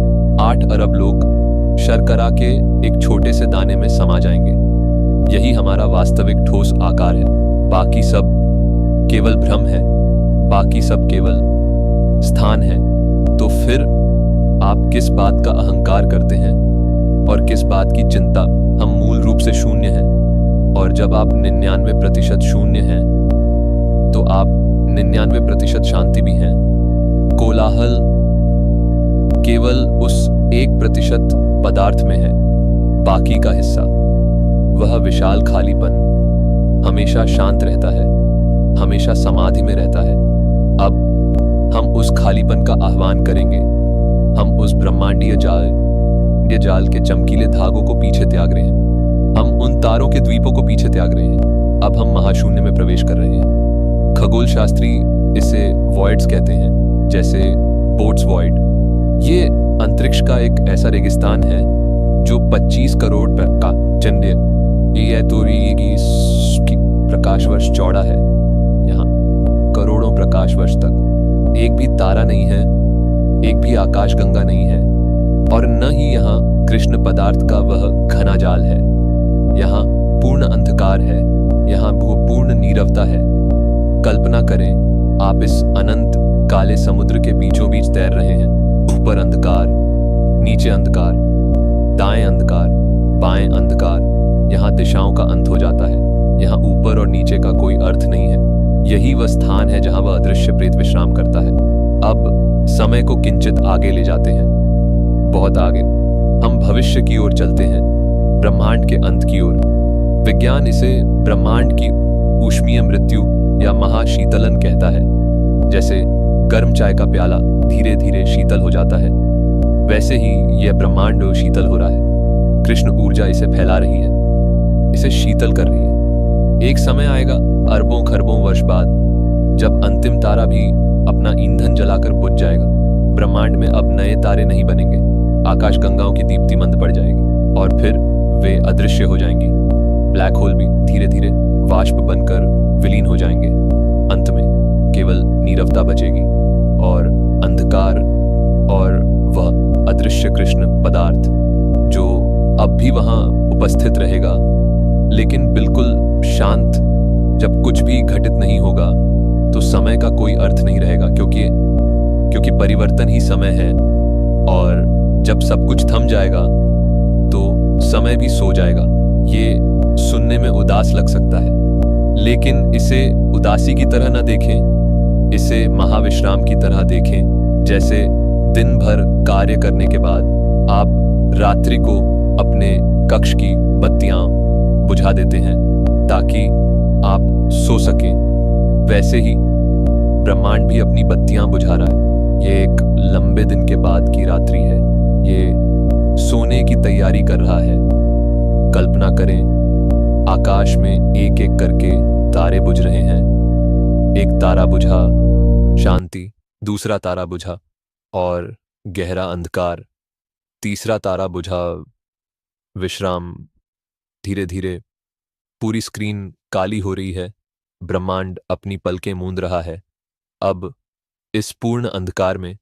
8 अरब लोग शर्करा के एक छोटे से दाने में समा जाएंगे। यही हमारा वास्तविक ठोस आकार है। बाकी सब केवल भ्रम है, बाकी सब केवल स्थान है। तो फिर आप किस बात का अहंकार करते हैं और किस बात की चिंता? हम मूल रूप से शून्य हैं और जब आप 99% शून्य हैं तो आप 99% शांति भी हैं। कोलाहल केवल उस 1% पदार्थ में है। बाकी का हिस्सा, वह विशाल खालीपन हमेशा शांत रहता है, हमेशा समाधि में रहता है। अब हम उस खालीपन का आह्वान करेंगे। हम उस ब्रह्मांडीय जाल के चमकीले धागों को पीछे त्याग रहे हैं। हम उन तारों के द्वीपों को पीछे त्याग रहे हैं। अब हम महाशून्य में प्रवेश कर रहे हैं। खगोल शास्त्री इसे वॉइड्स कहते हैं, जैसे बोट्स वॉइड। ये अंतरिक्ष का एक ऐसा रेगिस्तान है जो 25 करोड़ का चंद्र प्रकाश वर्ष चौड़ा है। यहाँ करोड़ों प्रकाश वर्ष तक एक भी तारा नहीं है, एक भी आकाश गंगा नहीं है और न ही यहाँ कृष्ण पदार्थ का वह घना जाल है। यहाँ पूर्ण अंधकार है, यहाँ पूर्ण नीरवता है। कल्पना करें, आप इस अनंत काले समुद्र के बीचों बीच तैर रहे हैं। ऊपर अंधकार, नीचे अंधकार, दाएं अंधकार, बाएं अंधकार। यहाँ दिशाओं का अंत हो जाता है। यहाँ ऊपर और नीचे का कोई अर्थ नहीं है। यही वह स्थान है जहाँ वह अदृश्य प्रेत विश्राम करता है। अब समय को किंचित आगे ले जाते हैं, बहुत आगे। हम भविष्य की ओर चलते हैं, ब्रह्मांड के अंत की ओर। विज्ञान इसे ब्रह्मांड की ऊष्मीय मृत्यु या महाशीतलन कहता है। जैसे गर्म चाय का प्याला धीरे धीरे शीतल हो जाता है, वैसे ही यह ब्रह्मांड शीतल हो रहा है। कृष्ण ऊर्जा इसे फैला रही है, इसे शीतल कर रही है। एक समय आएगा अरबों खरबों वर्ष बाद, जब अंतिम तारा भी अपना ईंधन जलाकर बुझ जाएगा। ब्रह्मांड में अब नए तारे नहीं बनेंगे, आकाश गंगाओं की दीप्ति मंद पड़ जाएगी और फिर वे अदृश्य हो जाएंगी। ब्लैक होल भी धीरे धीरे वाष्प बनकर विलीन हो जाएंगे। अंत में केवल नीरवता बचेगी और अंधकार और वह अदृश्य कृष्ण पदार्थ जो अब भी वहां उपस्थित रहेगा, लेकिन बिल्कुल शांत। जब कुछ भी घटित नहीं होगा तो समय का कोई अर्थ नहीं रहेगा, क्योंकि परिवर्तन ही समय है। और जब सब कुछ थम जाएगा तो समय भी सो जाएगा। ये सुनने में उदास लग सकता है, लेकिन इसे उदासी की तरह न देखें, इसे महाविश्राम की तरह देखें। जैसे दिन भर कार्य करने के बाद आप रात्रि को अपने कक्ष की बत्तियां बुझा देते हैं ताकि आप सो सकें, वैसे ही ब्रह्मांड भी अपनी बत्तियां बुझा रहा है ये एक लंबे दिन के बाद की रात्रि है। ये सोने की तैयारी कर रहा है। कल्पना करें, आकाश में एक एक करके तारे बुझ रहे हैं। एक तारा बुझा, शांति। दूसरा तारा बुझा और गहरा अंधकार। तीसरा तारा बुझा, विश्राम। धीरे धीरे पूरी स्क्रीन काली हो रही है। ब्रह्मांड अपनी पलकें मूंद रहा है। अब इस पूर्ण अंधकार में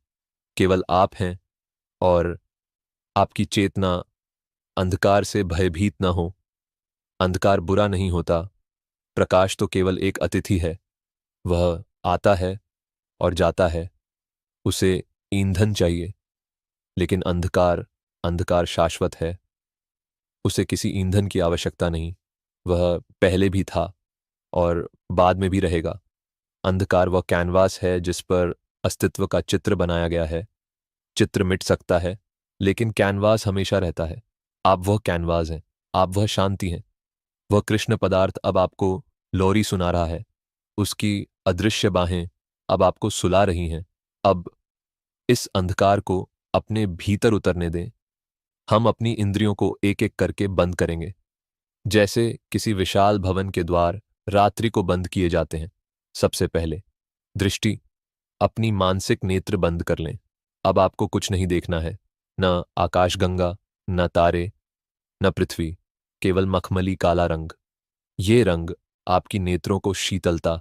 केवल आप हैं और आपकी चेतना। अंधकार से भयभीत ना हो। अंधकार बुरा नहीं होता। प्रकाश तो केवल एक अतिथि है। वह आता है और जाता है। उसे ईंधन चाहिए, लेकिन अंधकार अंधकार शाश्वत है। उसे किसी ईंधन की आवश्यकता नहीं। वह पहले भी था और बाद में भी रहेगा। अंधकार वह कैनवास है जिस पर अस्तित्व का चित्र बनाया गया है। चित्र मिट सकता है, लेकिन कैनवास हमेशा रहता है। आप वह कैनवास हैं। आप वह शांति हैं। वह कृष्ण पदार्थ अब आपको लोरी सुना रहा है। उसकी अदृश्य बाहें अब आपको सुला रही हैं। अब इस अंधकार को अपने भीतर उतरने दें। हम अपनी इंद्रियों को एक एक करके बंद करेंगे, जैसे किसी विशाल भवन के द्वार रात्रि को बंद किए जाते हैं। सबसे पहले दृष्टि। अपनी मानसिक नेत्र बंद कर लें। अब आपको कुछ नहीं देखना है। न आकाशगंगा, न तारे, न पृथ्वी। केवल मखमली काला रंग। ये रंग आपकी नेत्रों को शीतलता,